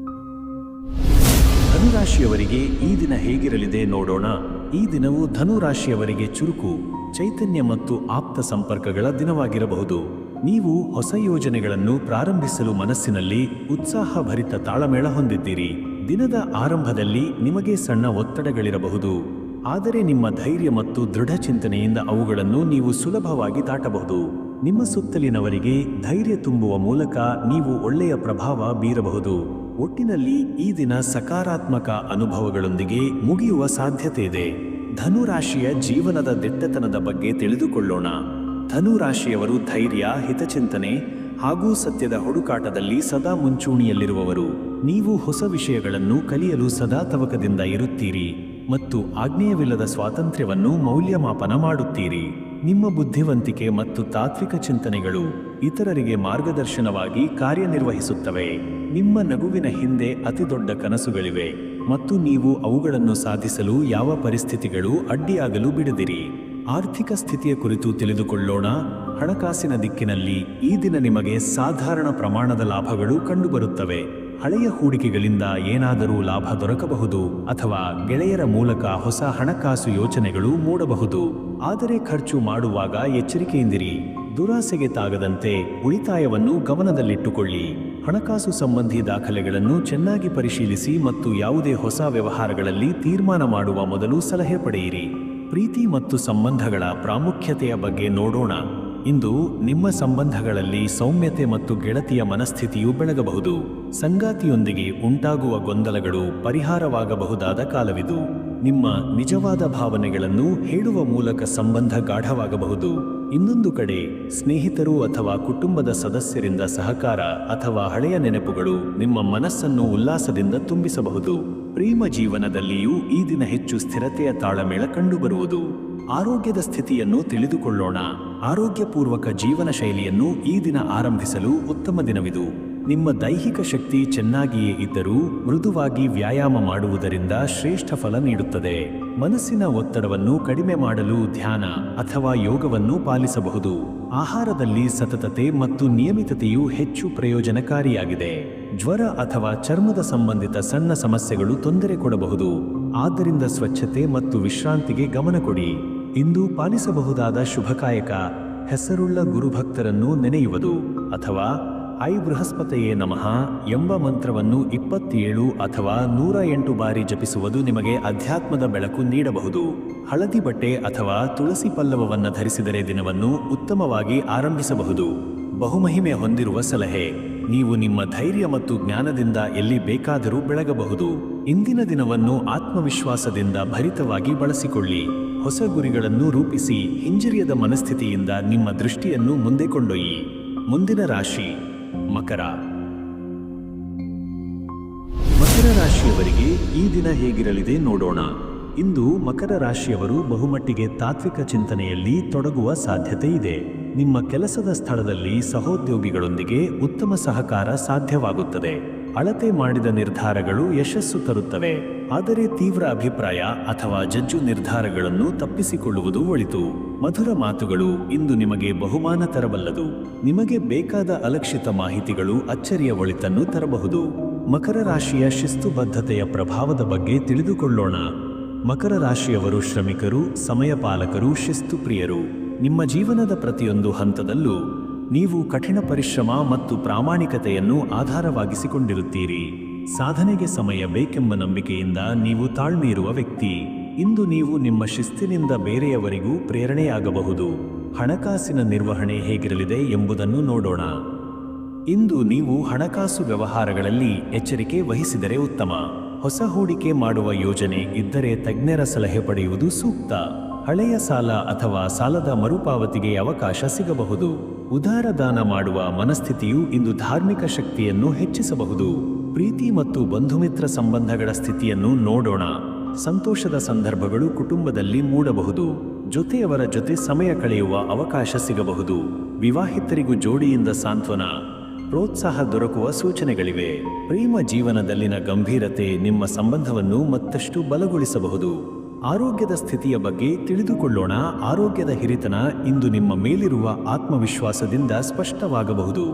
Speaker 1: ಧನುರಾಶಿಯವರಿಗೆ ಈ ದಿನ ಹೇಗಿರಲಿದೆ ನೋಡೋಣ. ಈ ದಿನವು ಧನು ರಾಶಿಯವರಿಗೆ ಚುರುಕು, ಚೈತನ್ಯ ಮತ್ತು ಆಪ್ತ ಸಂಪರ್ಕಗಳ ದಿನವಾಗಿರಬಹುದು. ನೀವು ಹೊಸ ಯೋಜನೆಗಳನ್ನು ಪ್ರಾರಂಭಿಸಲು ಮನಸ್ಸಿನಲ್ಲಿ ಉತ್ಸಾಹಭರಿತ ತಾಳಮೇಳ ಹೊಂದಿದ್ದೀರಿ. ದಿನದ ಆರಂಭದಲ್ಲಿ ನಿಮಗೆ ಸಣ್ಣ ಒತ್ತಡಗಳಿರಬಹುದು, ಆದರೆ ನಿಮ್ಮ ಧೈರ್ಯ ಮತ್ತು ದೃಢ ಚಿಂತನೆಯಿಂದ ಅವುಗಳನ್ನು ನೀವು ಸುಲಭವಾಗಿ ದಾಟಬಹುದು. ನಿಮ್ಮ ಸುತ್ತಲಿನವರಿಗೆ ಧೈರ್ಯ ತುಂಬುವ ಮೂಲಕ ನೀವು ಒಳ್ಳೆಯ ಪ್ರಭಾವ ಬೀರಬಹುದು. ಒಟ್ಟಿನಲ್ಲಿ ಈ ದಿನ ಸಕಾರಾತ್ಮಕ ಅನುಭವಗಳೊಂದಿಗೆ ಮುಗಿಯುವ ಸಾಧ್ಯತೆ ಇದೆ. ಧನು ರಾಶಿಯ ಜೀವನದ ದಿಟ್ಟತನದ ಬಗ್ಗೆ ತಿಳಿದುಕೊಳ್ಳೋಣ. ಧನು ರಾಶಿಯವರು ಧೈರ್ಯ, ಹಿತಚಿಂತನೆ ಹಾಗೂ ಸತ್ಯದ ಹುಡುಕಾಟದಲ್ಲಿ ಸದಾ ಮುಂಚೂಣಿಯಲ್ಲಿರುವವರು. ನೀವು ಹೊಸ ವಿಷಯಗಳನ್ನು ಕಲಿಯಲು ಸದಾ ತವಕದಿಂದ ಇರುತ್ತೀರಿ ಮತ್ತು ಆಜ್ಞೆಯವಿಲ್ಲದ ಸ್ವಾತಂತ್ರ್ಯವನ್ನು ಮೌಲ್ಯಮಾಪನ ಮಾಡುತ್ತೀರಿ. ನಿಮ್ಮ ಬುದ್ಧಿವಂತಿಕೆ ಮತ್ತು ತಾತ್ವಿಕ ಚಿಂತನೆಗಳು ಇತರರಿಗೆ ಮಾರ್ಗದರ್ಶನವಾಗಿ ಕಾರ್ಯನಿರ್ವಹಿಸುತ್ತವೆ. ನಿಮ್ಮ ನಗುವಿನ ಹಿಂದೆ ಅತಿದೊಡ್ಡ ಕನಸುಗಳಿವೆ ಮತ್ತು ನೀವು ಅವುಗಳನ್ನು ಸಾಧಿಸಲು ಯಾವ ಪರಿಸ್ಥಿತಿಗಳು ಅಡ್ಡಿಯಾಗಲು ಬಿಡದಿರಿ. ಆರ್ಥಿಕ ಸ್ಥಿತಿಯ ಕುರಿತು ತಿಳಿದುಕೊಳ್ಳೋಣ. ಹಣಕಾಸಿನ ದಿಕ್ಕಿನಲ್ಲಿ ಈ ದಿನ ನಿಮಗೆ ಸಾಧಾರಣ ಪ್ರಮಾಣದ ಲಾಭಗಳು ಕಂಡುಬರುತ್ತವೆ. ಹಳೆಯ ಹೂಡಿಕೆಗಳಿಂದ ಏನಾದರೂ ಲಾಭ ದೊರಕಬಹುದು ಅಥವಾ ಗೆಳೆಯರ ಮೂಲಕ ಹೊಸ ಹಣಕಾಸು ಯೋಚನೆಗಳು ಮೂಡಬಹುದು. ಆದರೆ ಖರ್ಚು ಮಾಡುವಾಗ ಎಚ್ಚರಿಕೆಯಿಂದಿರಿ. ದುರಾಸೆಗೆ ತಾಗದಂತೆ ಉಳಿತಾಯವನ್ನು ಗಮನದಲ್ಲಿಟ್ಟುಕೊಳ್ಳಿ. ಹಣಕಾಸು ಸಂಬಂಧಿ ದಾಖಲೆಗಳನ್ನು ಚೆನ್ನಾಗಿ ಪರಿಶೀಲಿಸಿ ಮತ್ತು ಯಾವುದೇ ಹೊಸ ವ್ಯವಹಾರಗಳಲ್ಲಿ ತೀರ್ಮಾನ ಮಾಡುವ ಮೊದಲು ಸಲಹೆ ಪಡೆಯಿರಿ. ಪ್ರೀತಿ ಮತ್ತು ಸಂಬಂಧಗಳ ಪ್ರಾಮುಖ್ಯತೆಯ ಬಗ್ಗೆ ನೋಡೋಣ. ಇಂದು ನಿಮ್ಮ ಸಂಬಂಧಗಳಲ್ಲಿ ಸೌಮ್ಯತೆ ಮತ್ತು ಗೆಳತಿಯ ಮನಸ್ಥಿತಿಯು ಬೆಳಗಬಹುದು. ಸಂಗಾತಿಯೊಂದಿಗೆ ಉಂಟಾಗುವ ಗೊಂದಲಗಳು ಪರಿಹಾರವಾಗಬಹುದಾದ ಕಾಲವಿದು. ನಿಮ್ಮ ನಿಜವಾದ ಭಾವನೆಗಳನ್ನು ಹೇಳುವ ಮೂಲಕ ಸಂಬಂಧ ಗಾಢವಾಗಬಹುದು. ಇನ್ನೊಂದು ಕಡೆ ಸ್ನೇಹಿತರು ಅಥವಾ ಕುಟುಂಬದ ಸದಸ್ಯರಿಂದ ಸಹಕಾರ ಅಥವಾ ಹಳೆಯ ನೆನಪುಗಳು ನಿಮ್ಮ ಮನಸ್ಸನ್ನು ಉಲ್ಲಾಸದಿಂದ ತುಂಬಿಸಬಹುದು. ಪ್ರೇಮ ಜೀವನದಲ್ಲಿಯೂ ಈ ದಿನ ಹೆಚ್ಚು ಸ್ಥಿರತೆಯ ತಾಳಮೇಳ ಕಂಡುಬರುವುದು. ಆರೋಗ್ಯದ ಸ್ಥಿತಿಯನ್ನು ತಿಳಿದುಕೊಳ್ಳೋಣ. ಆರೋಗ್ಯಪೂರ್ವಕ ಜೀವನ ಶೈಲಿಯನ್ನು ಈ ದಿನ ಆರಂಭಿಸಲು ಉತ್ತಮ ದಿನವಿದು. ನಿಮ್ಮ ದೈಹಿಕ ಶಕ್ತಿ ಚೆನ್ನಾಗಿಯೇ ಇದ್ದರೂ ಮೃದುವಾಗಿ ವ್ಯಾಯಾಮ ಮಾಡುವುದರಿಂದ ಶ್ರೇಷ್ಠ ಫಲ ನೀಡುತ್ತದೆ. ಮನಸ್ಸಿನ ಒತ್ತಡವನ್ನು ಕಡಿಮೆ ಮಾಡಲು ಧ್ಯಾನ ಅಥವಾ ಯೋಗವನ್ನು ಪಾಲಿಸಬಹುದು. ಆಹಾರದಲ್ಲಿ ಸತತತೆ ಮತ್ತು ನಿಯಮಿತತೆಯು ಹೆಚ್ಚು ಪ್ರಯೋಜನಕಾರಿಯಾಗಿದೆ. ಜ್ವರ ಅಥವಾ ಚರ್ಮದ ಸಂಬಂಧಿತ ಸಣ್ಣ ಸಮಸ್ಯೆಗಳು ತೊಂದರೆ ಕೊಡಬಹುದು. ಆದ್ದರಿಂದ ಸ್ವಚ್ಛತೆ ಮತ್ತು ವಿಶ್ರಾಂತಿಗೆ ಗಮನ ಕೊಡಿ. ಇಂದು ಪಾಲಿಸಬಹುದಾದ ಶುಭಕಾಯಕ ಹೆಸರುಳ್ಳ ಗುರುಭಕ್ತರನ್ನು ನೆನೆಯುವುದು ಅಥವಾ ಐ ಬೃಹಸ್ಪತಿಯೇ ನಮಃ ಎಂಬ ಮಂತ್ರವನ್ನು 27 ಅಥವಾ 108 ಬಾರಿ ಜಪಿಸುವುದು ನಿಮಗೆ ಅಧ್ಯಾತ್ಮದ ಬೆಳಕು ನೀಡಬಹುದು. ಹಳದಿ ಬಟ್ಟೆ ಅಥವಾ ತುಳಸಿ ಪಲ್ಲವವನ್ನು ಧರಿಸಿದರೆ ದಿನವನ್ನು ಉತ್ತಮವಾಗಿ ಆರಂಭಿಸಬಹುದು. ಬಹುಮಹಿಮೆ ಹೊಂದಿರುವ ಸಲಹೆ: ನೀವು ನಿಮ್ಮ ಧೈರ್ಯ ಮತ್ತು ಜ್ಞಾನದಿಂದ ಎಲ್ಲಿ ಬೇಕಾದರೂ ಬೆಳಗಬಹುದು. ಇಂದಿನ ದಿನವನ್ನು ಆತ್ಮವಿಶ್ವಾಸದಿಂದ ಭರಿತವಾಗಿ ಬಳಸಿಕೊಳ್ಳಿ. ಹೊಸ ಗುರಿಗಳನ್ನು ರೂಪಿಸಿ ಹಿಂಜರಿಯದ ಮನಸ್ಥಿತಿಯಿಂದ ನಿಮ್ಮ ದೃಷ್ಟಿಯನ್ನು ಮುಂದೆ ಕೊಂಡೊಯ್ಯಿ. ಮುಂದಿನ ರಾಶಿ ಮಕರ. ಮಕರ ರಾಶಿಯವರಿಗೆ ಈ ದಿನ ಹೇಗಿರಲಿದೆ ನೋಡೋಣ. ಇಂದು ಮಕರ ರಾಶಿಯವರು ಬಹುಮಟ್ಟಿಗೆ ತಾತ್ವಿಕ ಚಿಂತನೆಯಲ್ಲಿ ತೊಡಗುವ ಸಾಧ್ಯತೆ ಇದೆ. ನಿಮ್ಮ ಕೆಲಸದ ಸ್ಥಳದಲ್ಲಿ ಸಹೋದ್ಯೋಗಿಗಳೊಂದಿಗೆ ಉತ್ತಮ ಸಹಕಾರ ಸಾಧ್ಯವಾಗುತ್ತದೆ. ಅಳತೆ ಮಾಡಿದ ನಿರ್ಧಾರಗಳು ಯಶಸ್ಸು ತರುತ್ತವೆ. ಆದರೆ ತೀವ್ರ ಅಭಿಪ್ರಾಯ ಅಥವಾ ಜಜ್ಜು ನಿರ್ಧಾರಗಳನ್ನು ತಪ್ಪಿಸಿಕೊಳ್ಳುವುದು ಒಳಿತು. ಮಧುರ ಮಾತುಗಳು ಇಂದು ನಿಮಗೆ ಬಹುಮಾನ ತರಬಲ್ಲದು. ನಿಮಗೆ ಬೇಕಾದ ಅಲಕ್ಷಿತ ಮಾಹಿತಿಗಳು ಅಚ್ಚರಿಯ ಒಳಿತನ್ನು ತರಬಹುದು. ಮಕರ ರಾಶಿಯ ಶಿಸ್ತುಬದ್ಧತೆಯ ಪ್ರಭಾವದ ಬಗ್ಗೆ ತಿಳಿದುಕೊಳ್ಳೋಣ. ಮಕರ ರಾಶಿಯವರು ಶ್ರಮಿಕರು, ಸಮಯಪಾಲಕರು, ಶಿಸ್ತುಪ್ರಿಯರು. ನಿಮ್ಮ ಜೀವನದ ಪ್ರತಿಯೊಂದು ಹಂತದಲ್ಲೂ ನೀವು ಕಠಿಣ ಪರಿಶ್ರಮ ಮತ್ತು ಪ್ರಾಮಾಣಿಕತೆಯನ್ನು ಆಧಾರವಾಗಿಸಿಕೊಂಡಿರುತ್ತೀರಿ. ಸಾಧನೆಗೆ ಸಮಯ ಬೇಕೆಂಬ ನಂಬಿಕೆಯಿಂದ ನೀವು ತಾಳ್ಮೆಯಿರುವ ವ್ಯಕ್ತಿ. ಇಂದು ನೀವು ನಿಮ್ಮ ಶಿಸ್ತಿನಿಂದ ಬೇರೆಯವರಿಗೂ ಪ್ರೇರಣೆಯಾಗಬಹುದು. ಹಣಕಾಸಿನ ನಿರ್ವಹಣೆ ಹೇಗಿರಲಿದೆ ಎಂಬುದನ್ನು ನೋಡೋಣ. ಇಂದು ನೀವು ಹಣಕಾಸು ವ್ಯವಹಾರಗಳಲ್ಲಿ ಎಚ್ಚರಿಕೆ ವಹಿಸಿದರೆ ಉತ್ತಮ. ಹೊಸ ಹೂಡಿಕೆ ಮಾಡುವ ಯೋಜನೆ ಇದ್ದರೆ ತಜ್ಞರ ಸಲಹೆ ಪಡೆಯುವುದು ಸೂಕ್ತ. ಹಳೆಯ ಸಾಲ ಅಥವಾ ಸಾಲದ ಮರುಪಾವತಿಗೆ ಅವಕಾಶ ಸಿಗಬಹುದು. ಉದಾರ ದಾನ ಮಾಡುವ ಮನಸ್ಥಿತಿಯು ಇಂದು ಧಾರ್ಮಿಕ ಶಕ್ತಿಯನ್ನು ಹೆಚ್ಚಿಸಬಹುದು. ಪ್ರೀತಿ ಮತ್ತು ಬಂಧುಮಿತ್ರ ಸಂಬಂಧಗಳ ಸ್ಥಿತಿಯನ್ನು ನೋಡೋಣ. ಸಂತೋಷದ ಸಂದರ್ಭಗಳು ಕುಟುಂಬದಲ್ಲಿ ಮೂಡಬಹುದು. ಜೊತೆಯವರ ಜೊತೆ ಸಮಯ ಕಳೆಯುವ ಅವಕಾಶ ಸಿಗಬಹುದು. ವಿವಾಹಿತರಿಗೂ ಜೋಡಿಯಿಂದ ಸಾಂತ್ವನ, ಪ್ರೋತ್ಸಾಹ ದೊರಕುವ ಸೂಚನೆಗಳಿವೆ. ಪ್ರೇಮ ಜೀವನದಲ್ಲಿನ ಗಂಭೀರತೆ ನಿಮ್ಮ ಸಂಬಂಧವನ್ನು ಮತ್ತಷ್ಟು ಬಲಗೊಳಿಸಬಹುದು. ಆರೋಗ್ಯದ ಸ್ಥಿತಿಯ ಬಗ್ಗೆ ತಿಳಿದುಕೊಳ್ಳೋಣ. ಆರೋಗ್ಯದ ಹಿರಿತನ ಇಂದು ನಿಮ್ಮ ಮೇಲಿರುವ ಆತ್ಮವಿಶ್ವಾಸದಿಂದ ಸ್ಪಷ್ಟವಾಗಬಹುದು.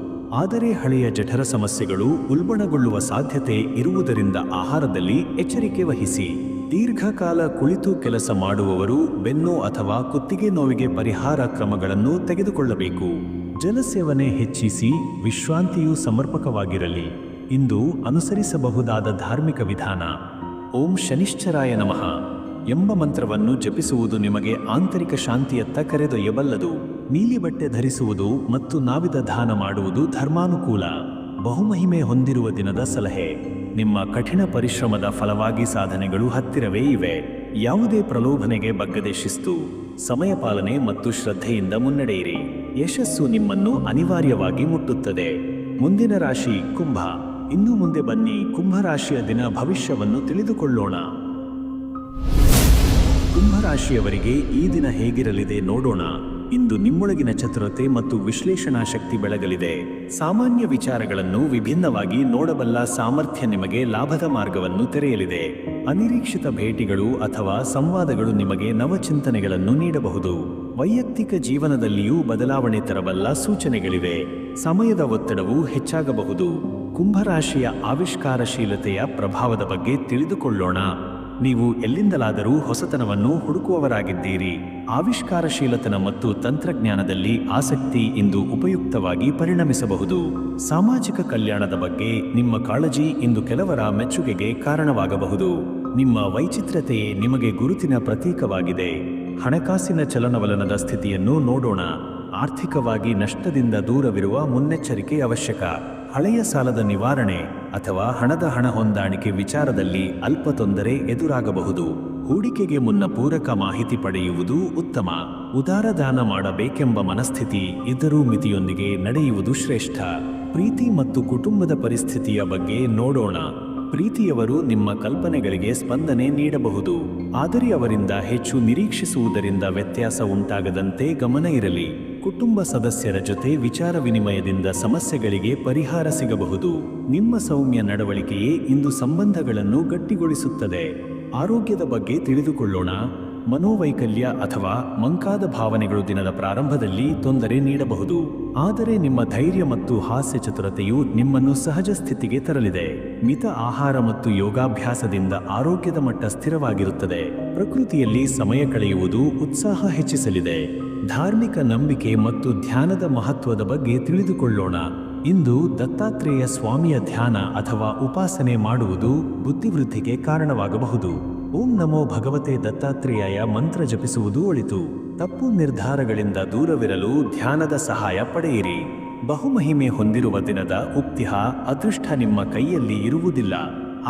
Speaker 1: ಆದರೆ ಹಳೆಯ ಜಠರ ಸಮಸ್ಯೆಗಳು ಉಲ್ಬಣಗೊಳ್ಳುವ ಸಾಧ್ಯತೆ ಇರುವುದರಿಂದ ಆಹಾರದಲ್ಲಿ ಎಚ್ಚರಿಕೆ ವಹಿಸಿ. ದೀರ್ಘಕಾಲ ಕುಳಿತು ಕೆಲಸ ಮಾಡುವವರು ಬೆನ್ನು ಅಥವಾ ಕುತ್ತಿಗೆ ನೋವಿಗೆ ಪರಿಹಾರ ಕ್ರಮಗಳನ್ನು ತೆಗೆದುಕೊಳ್ಳಬೇಕು. ಜಲಸೇವನೆ ಹೆಚ್ಚಿಸಿ. ವಿಶ್ರಾಂತಿಯು ಸಮರ್ಪಕವಾಗಿರಲಿ. ಇಂದು ಅನುಸರಿಸಬಹುದಾದ ಧಾರ್ಮಿಕ ವಿಧಾನ ಓಂ ಶನಿಶ್ಚರಾಯ ನಮಃ ಎಂಬ ಮಂತ್ರವನ್ನು ಜಪಿಸುವುದು ನಿಮಗೆ ಆಂತರಿಕ ಶಾಂತಿಯತ್ತ ಕರೆದೊಯ್ಯಬಲ್ಲದು. ನೀಲಿ ಬಟ್ಟೆ ಧರಿಸುವುದು ಮತ್ತು ನಾವಿದ ದಾನ ಮಾಡುವುದು ಧರ್ಮಾನುಕೂಲ. ಬಹುಮಹಿಮೆ ಹೊಂದಿರುವ ದಿನದ ಸಲಹೆ: ನಿಮ್ಮ ಕಠಿಣ ಪರಿಶ್ರಮದ ಫಲವಾಗಿ ಸಾಧನೆಗಳು ಹತ್ತಿರವೇ ಇವೆ. ಯಾವುದೇ ಪ್ರಲೋಭನೆಗೆ ಬಗ್ಗದೆ ಶಿಸ್ತು, ಸಮಯ ಪಾಲನೆ ಮತ್ತು ಶ್ರದ್ಧೆಯಿಂದ ಮುನ್ನಡೆಯಿರಿ. ಯಶಸ್ಸು ನಿಮ್ಮನ್ನು ಅನಿವಾರ್ಯವಾಗಿ ಮುಟ್ಟುತ್ತದೆ. ಮುಂದಿನ ರಾಶಿ ಕುಂಭ. ಇನ್ನು ಮುಂದೆ ಬನ್ನಿ ಕುಂಭರಾಶಿಯ ದಿನ ಭವಿಷ್ಯವನ್ನು ತಿಳಿದುಕೊಳ್ಳೋಣ. ಕುಂಭರಾಶಿಯವರಿಗೆ ಈ ದಿನ ಹೇಗಿರಲಿದೆ ನೋಡೋಣ. ಇಂದು ನಿಮ್ಮೊಳಗಿನ ಚತುರತೆ ಮತ್ತು ವಿಶ್ಲೇಷಣಾ ಶಕ್ತಿ ಬೆಳಗಲಿದೆ. ಸಾಮಾನ್ಯ ವಿಚಾರಗಳನ್ನು ವಿಭಿನ್ನವಾಗಿ ನೋಡಬಲ್ಲ ಸಾಮರ್ಥ್ಯ ನಿಮಗೆ ಲಾಭದ ಮಾರ್ಗವನ್ನು ತೆರೆಯಲಿದೆ. ಅನಿರೀಕ್ಷಿತ ಭೇಟಿಗಳು ಅಥವಾ ಸಂವಾದಗಳು ನಿಮಗೆ ನವಚಿಂತನೆಗಳನ್ನು ನೀಡಬಹುದು. ವೈಯಕ್ತಿಕ ಜೀವನದಲ್ಲಿಯೂ ಬದಲಾವಣೆ ತರಬಲ್ಲ ಸೂಚನೆಗಳಿವೆ. ಸಮಯದ ಒತ್ತಡವು ಹೆಚ್ಚಾಗಬಹುದು. ಕುಂಭರಾಶಿಯ ಆವಿಷ್ಕಾರಶೀಲತೆಯ ಪ್ರಭಾವದ ಬಗ್ಗೆ ತಿಳಿದುಕೊಳ್ಳೋಣ. ನೀವು ಎಲ್ಲಿಂದಲಾದರೂ ಹೊಸತನವನ್ನು ಹುಡುಕುವವರಾಗಿದ್ದೀರಿ. ಆವಿಷ್ಕಾರಶೀಲತನ ಮತ್ತು ತಂತ್ರಜ್ಞಾನದಲ್ಲಿ ಆಸಕ್ತಿ ಇಂದು ಉಪಯುಕ್ತವಾಗಿ ಪರಿಣಮಿಸಬಹುದು. ಸಾಮಾಜಿಕ ಕಲ್ಯಾಣದ ಬಗ್ಗೆ ನಿಮ್ಮ ಕಾಳಜಿ ಇಂದು ಕೆಲವರ ಮೆಚ್ಚುಗೆಗೆ ಕಾರಣವಾಗಬಹುದು. ನಿಮ್ಮ ವೈಚಿತ್ರ್ಯತೆಯೇ ನಿಮಗೆ ಗುರುತಿನ ಪ್ರತೀಕವಾಗಿದೆ. ಹಣಕಾಸಿನ ಚಲನವಲನದ ಸ್ಥಿತಿಯನ್ನು ನೋಡೋಣ. ಆರ್ಥಿಕವಾಗಿ ನಷ್ಟದಿಂದ ದೂರವಿರುವ ಮುನ್ನೆಚ್ಚರಿಕೆ ಅವಶ್ಯಕ. ಹಳೆಯ ಸಾಲದ ನಿವಾರಣೆ ಅಥವಾ ಹಣ ಹೊಂದಾಣಿಕೆ ವಿಚಾರದಲ್ಲಿ ಅಲ್ಪ ತೊಂದರೆ ಎದುರಾಗಬಹುದು. ಹೂಡಿಕೆಗೆ ಮುನ್ನ ಪೂರಕ ಮಾಹಿತಿ ಪಡೆಯುವುದು ಉತ್ತಮ. ಉದಾರ ದಾನ ಮಾಡಬೇಕೆಂಬ ಮನಸ್ಥಿತಿ ಇದ್ದರೂ ಮಿತಿಯೊಂದಿಗೆ ನಡೆಯುವುದು ಶ್ರೇಷ್ಠ. ಪ್ರೀತಿ ಮತ್ತು ಕುಟುಂಬದ ಪರಿಸ್ಥಿತಿಯ ಬಗ್ಗೆ ನೋಡೋಣ. ಪ್ರೀತಿಯವರು ನಿಮ್ಮ ಕಲ್ಪನೆಗಳಿಗೆ ಸ್ಪಂದನೆ ನೀಡಬಹುದು, ಆದರೆ ಅವರಿಂದ ಹೆಚ್ಚು ನಿರೀಕ್ಷಿಸುವುದರಿಂದ ವ್ಯತ್ಯಾಸ ಉಂಟಾಗದಂತೆ ಗಮನ ಇರಲಿ. ಕುಟುಂಬ ಸದಸ್ಯರ ಜೊತೆ ವಿಚಾರ ವಿನಿಮಯದಿಂದ ಸಮಸ್ಯೆಗಳಿಗೆ ಪರಿಹಾರ ಸಿಗಬಹುದು. ನಿಮ್ಮ ಸೌಮ್ಯ ನಡವಳಿಕೆಯೇ ಇಂದು ಸಂಬಂಧಗಳನ್ನು ಗಟ್ಟಿಗೊಳಿಸುತ್ತದೆ. ಆರೋಗ್ಯದ ಬಗ್ಗೆ ತಿಳಿದುಕೊಳ್ಳೋಣ. ಮನೋವೈಕಲ್ಯ ಅಥವಾ ಮಂಕಾದ ಭಾವನೆಗಳು ದಿನದ ಪ್ರಾರಂಭದಲ್ಲಿ ತೊಂದರೆ ನೀಡಬಹುದು, ಆದರೆ ನಿಮ್ಮ ಧೈರ್ಯ ಮತ್ತು ಹಾಸ್ಯ ಚತುರತೆಯು ನಿಮ್ಮನ್ನು ಸಹಜ ಸ್ಥಿತಿಗೆ ತರಲಿದೆ. ಮಿತ ಆಹಾರ ಮತ್ತು ಯೋಗಾಭ್ಯಾಸದಿಂದ ಆರೋಗ್ಯದ ಮಟ್ಟ ಸ್ಥಿರವಾಗಿರುತ್ತದೆ. ಪ್ರಕೃತಿಯಲ್ಲಿ ಸಮಯ ಕಳೆಯುವುದು ಉತ್ಸಾಹ ಹೆಚ್ಚಿಸಲಿದೆ. ಧಾರ್ಮಿಕ ನಂಬಿಕೆ ಮತ್ತು ಧ್ಯಾನದ ಮಹತ್ವದ ಬಗ್ಗೆ ತಿಳಿದುಕೊಳ್ಳೋಣ. ಇಂದು ದತ್ತಾತ್ರೇಯ ಸ್ವಾಮಿಯ ಧ್ಯಾನ ಅಥವಾ ಉಪಾಸನೆ ಮಾಡುವುದು ಬುದ್ಧಿವೃದ್ಧಿಗೆ ಕಾರಣವಾಗಬಹುದು. ಓಂ ನಮೋ ಭಗವತೆ ದತ್ತಾತ್ರೇಯಾಯ ಮಂತ್ರ ಜಪಿಸುವುದು ಒಳಿತು. ತಪ್ಪು ನಿರ್ಧಾರಗಳಿಂದ ದೂರವಿರಲು ಧ್ಯಾನದ ಸಹಾಯ ಪಡೆಯಿರಿ. ಬಹುಮಹಿಮೆ ಹೊಂದಿರುವ ದಿನದ ಉಕ್ತಿಹ ಅದೃಷ್ಟ ನಿಮ್ಮ ಕೈಯಲ್ಲಿ ಇರುವುದಿಲ್ಲ,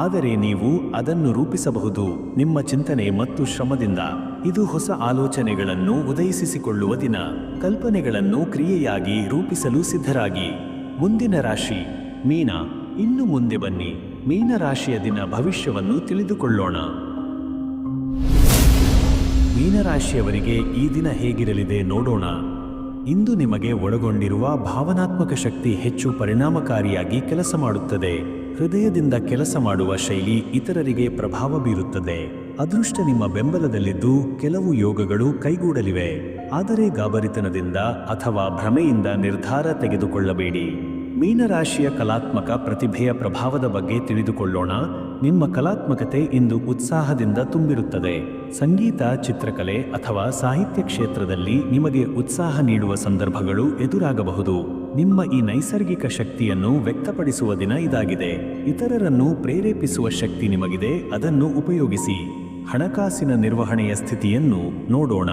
Speaker 1: ಆದರೆ ನೀವು ಅದನ್ನು ರೂಪಿಸಬಹುದು ನಿಮ್ಮ ಚಿಂತನೆ ಮತ್ತು ಶ್ರಮದಿಂದ. ಇದು ಹೊಸ ಆಲೋಚನೆಗಳನ್ನು ಉದಯಿಸಿಕೊಳ್ಳುವ ದಿನ. ಕಲ್ಪನೆಗಳನ್ನು ಕ್ರಿಯೆಯಾಗಿ ರೂಪಿಸಲು ಸಿದ್ಧರಾಗಿ. ಮುಂದಿನ ರಾಶಿ ಮೀನ. ಇನ್ನು ಮುಂದೆ ಬನ್ನಿ, ಮೀನ ರಾಶಿಯ ದಿನ ಭವಿಷ್ಯವನ್ನು ತಿಳಿದುಕೊಳ್ಳೋಣ. ಮೀನರಾಶಿಯವರಿಗೆ ಈ ದಿನ ಹೇಗಿರಲಿದೆ ನೋಡೋಣ. ಇಂದು ನಿಮಗೆ ಒಳಗೊಂಡಿರುವ ಭಾವನಾತ್ಮಕ ಶಕ್ತಿ ಹೆಚ್ಚು ಪರಿಣಾಮಕಾರಿಯಾಗಿ ಕೆಲಸ ಮಾಡುತ್ತದೆ. ಹೃದಯದಿಂದ ಕೆಲಸ ಮಾಡುವ ಶೈಲಿ ಇತರರಿಗೆ ಪ್ರಭಾವ ಬೀರುತ್ತದೆ. ಅದೃಷ್ಟ ನಿಮ್ಮ ಬೆಂಬಲದಲ್ಲಿದ್ದು ಕೆಲವು ಯೋಗಗಳು ಕೈಗೂಡಲಿವೆ, ಆದರೆ ಗಾಬರಿತನದಿಂದ ಅಥವಾ ಭ್ರಮೆಯಿಂದ ನಿರ್ಧಾರ ತೆಗೆದುಕೊಳ್ಳಬೇಡಿ. ಮೀನರಾಶಿಯ ಕಲಾತ್ಮಕ ಪ್ರತಿಭೆಯ ಪ್ರಭಾವದ ಬಗ್ಗೆ ತಿಳಿದುಕೊಳ್ಳೋಣ. ನಿಮ್ಮ ಕಲಾತ್ಮಕತೆ ಇಂದು ಉತ್ಸಾಹದಿಂದ ತುಂಬಿರುತ್ತದೆ. ಸಂಗೀತ, ಚಿತ್ರಕಲೆ ಅಥವಾ ಸಾಹಿತ್ಯ ಕ್ಷೇತ್ರದಲ್ಲಿ ನಿಮಗೆ ಉತ್ಸಾಹ ನೀಡುವ ಸಂದರ್ಭಗಳು ಎದುರಾಗಬಹುದು. ನಿಮ್ಮ ಈ ನೈಸರ್ಗಿಕ ಶಕ್ತಿಯನ್ನು ವ್ಯಕ್ತಪಡಿಸುವ ದಿನ ಇದಾಗಿದೆ. ಇತರರನ್ನು ಪ್ರೇರೇಪಿಸುವ ಶಕ್ತಿ ನಿಮಗಿದೆ, ಅದನ್ನು ಉಪಯೋಗಿಸಿ. ಹಣಕಾಸಿನ ನಿರ್ವಹಣೆಯ ಸ್ಥಿತಿಯನ್ನು ನೋಡೋಣ.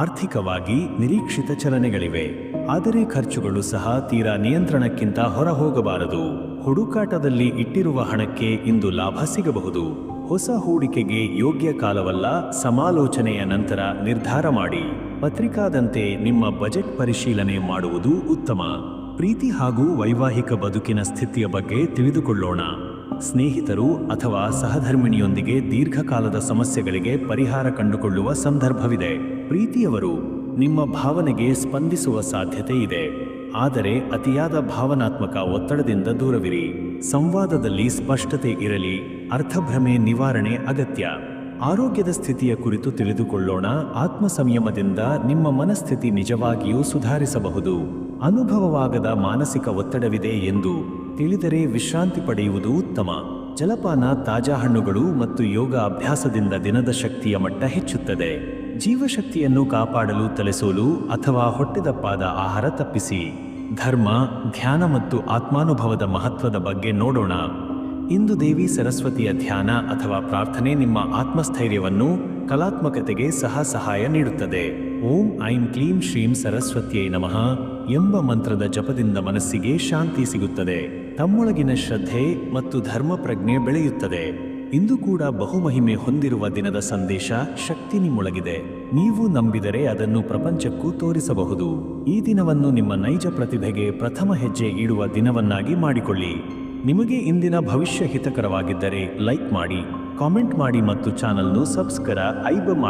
Speaker 1: ಆರ್ಥಿಕವಾಗಿ ನಿರೀಕ್ಷಿತ ಚಲನೆಗಳಿವೆ, ಆದರೆ ಖರ್ಚುಗಳು ಸಹ ತೀರಾ ನಿಯಂತ್ರಣಕ್ಕಿಂತ ಹೊರಹೋಗಬಾರದು. ಹುಡುಕಾಟದಲ್ಲಿ ಇಟ್ಟಿರುವ ಹಣಕ್ಕೆ ಇಂದು ಲಾಭ ಸಿಗಬಹುದು. ಹೊಸ ಹೂಡಿಕೆಗೆ ಯೋಗ್ಯ ಕಾಲವಲ್ಲ, ಸಮಾಲೋಚನೆಯ ನಂತರ ನಿರ್ಧಾರ ಮಾಡಿ. ಪತ್ರಿಕಾದಂತೆ ನಿಮ್ಮ ಬಜೆಟ್ ಪರಿಶೀಲನೆ ಮಾಡುವುದು ಉತ್ತಮ. ಪ್ರೀತಿ ಹಾಗೂ ವೈವಾಹಿಕ ಬದುಕಿನ ಸ್ಥಿತಿಯ ಬಗ್ಗೆ ತಿಳಿದುಕೊಳ್ಳೋಣ. ಸ್ನೇಹಿತರು ಅಥವಾ ಸಹಧರ್ಮಿಣಿಯೊಂದಿಗೆ ದೀರ್ಘಕಾಲದ ಸಮಸ್ಯೆಗಳಿಗೆ ಪರಿಹಾರ ಕಂಡುಕೊಳ್ಳುವ ಸಂದರ್ಭವಿದೆ. ಪ್ರೀತಿಯವರು ನಿಮ್ಮ ಭಾವನೆಗೆ ಸ್ಪಂದಿಸುವ ಸಾಧ್ಯತೆ ಇದೆ, ಆದರೆ ಅತಿಯಾದ ಭಾವನಾತ್ಮಕ ಒತ್ತಡದಿಂದ ದೂರವಿರಿ. ಸಂವಾದದಲ್ಲಿ ಸ್ಪಷ್ಟತೆ ಇರಲಿ, ಅರ್ಥಭ್ರಮೆ ನಿವಾರಣೆ ಅಗತ್ಯ. ಆರೋಗ್ಯದ ಸ್ಥಿತಿಯ ಕುರಿತು ತಿಳಿದುಕೊಳ್ಳೋಣ. ಆತ್ಮ ಸಂಯಮದಿಂದ ನಿಮ್ಮ ಮನಸ್ಥಿತಿ ನಿಜವಾಗಿಯೂ ಸುಧಾರಿಸಬಹುದು. ಅನುಭವವಾಗದ ಮಾನಸಿಕ ಒತ್ತಡವಿದೆ ಎಂದು ತಿಳಿದರೆ ವಿಶ್ರಾಂತಿ ಪಡೆಯುವುದು ಉತ್ತಮ. ಜಲಪಾನ, ತಾಜಾ ಹಣ್ಣುಗಳು ಮತ್ತು ಯೋಗ ಅಭ್ಯಾಸದಿಂದ ದಿನದ ಶಕ್ತಿಯ ಮಟ್ಟ ಹೆಚ್ಚುತ್ತದೆ. ಜೀವಶಕ್ತಿಯನ್ನು ಕಾಪಾಡಲು ತಲೆಸೋಲು ಅಥವಾ ಹೊಟ್ಟೆದಪ್ಪಾದ ಆಹಾರ ತಪ್ಪಿಸಿ. ಧರ್ಮ, ಧ್ಯಾನ ಮತ್ತು ಆತ್ಮಾನುಭವದ ಮಹತ್ವದ ಬಗ್ಗೆ ನೋಡೋಣ. ಇಂದು ದೇವಿ ಸರಸ್ವತಿಯ ಧ್ಯಾನ ಅಥವಾ ಪ್ರಾರ್ಥನೆ ನಿಮ್ಮ ಆತ್ಮಸ್ಥೈರ್ಯವನ್ನು ಕಲಾತ್ಮಕತೆಗೆ ಸಹಾಯ ನೀಡುತ್ತದೆ. ಓಂ ಐಂ ಕ್ಲೀಂ ಶ್ರೀಂ ಸರಸ್ವತಿಯೈ ನಮಃ ಎಂಬ ಮಂತ್ರದ ಜಪದಿಂದ ಮನಸ್ಸಿಗೆ ಶಾಂತಿ ಸಿಗುತ್ತದೆ. ತಮ್ಮೊಳಗಿನ ಶ್ರದ್ಧೆ ಮತ್ತು ಧರ್ಮ ಪ್ರಜ್ಞೆ ಬೆಳೆಯುತ್ತದೆ. ಇಂದು ಕೂಡ ಬಹುಮಹಿಮೆ ಹೊಂದಿರುವ ದಿನದ ಸಂದೇಶ, ಶಕ್ತಿ ನಿಮ್ಮೊಳಗಿದೆ. ನೀವು ನಂಬಿದರೆ ಅದನ್ನು ಪ್ರಪಂಚಕ್ಕೂ ತೋರಿಸಬಹುದು. ಈ ದಿನವನ್ನು ನಿಮ್ಮ ನೈಜ ಪ್ರತಿಭೆಗೆ ಪ್ರಥಮ ಹೆಜ್ಜೆ ಇಡುವ ದಿನವನ್ನಾಗಿ ಮಾಡಿಕೊಳ್ಳಿ. ನಿಮಗೆ ಇಂದಿನ ಭವಿಷ್ಯ ಹಿತಕರವಾಗಿದ್ದರೆ ಲೈಕ್ ಮಾಡಿ, ಕಾಮೆಂಟ್ ಮಾಡಿ ಮತ್ತು ಚಾನಲ್ను ಸಬ್ಸ್ಕ್ರೈಬ್ ಮಾಡಿ.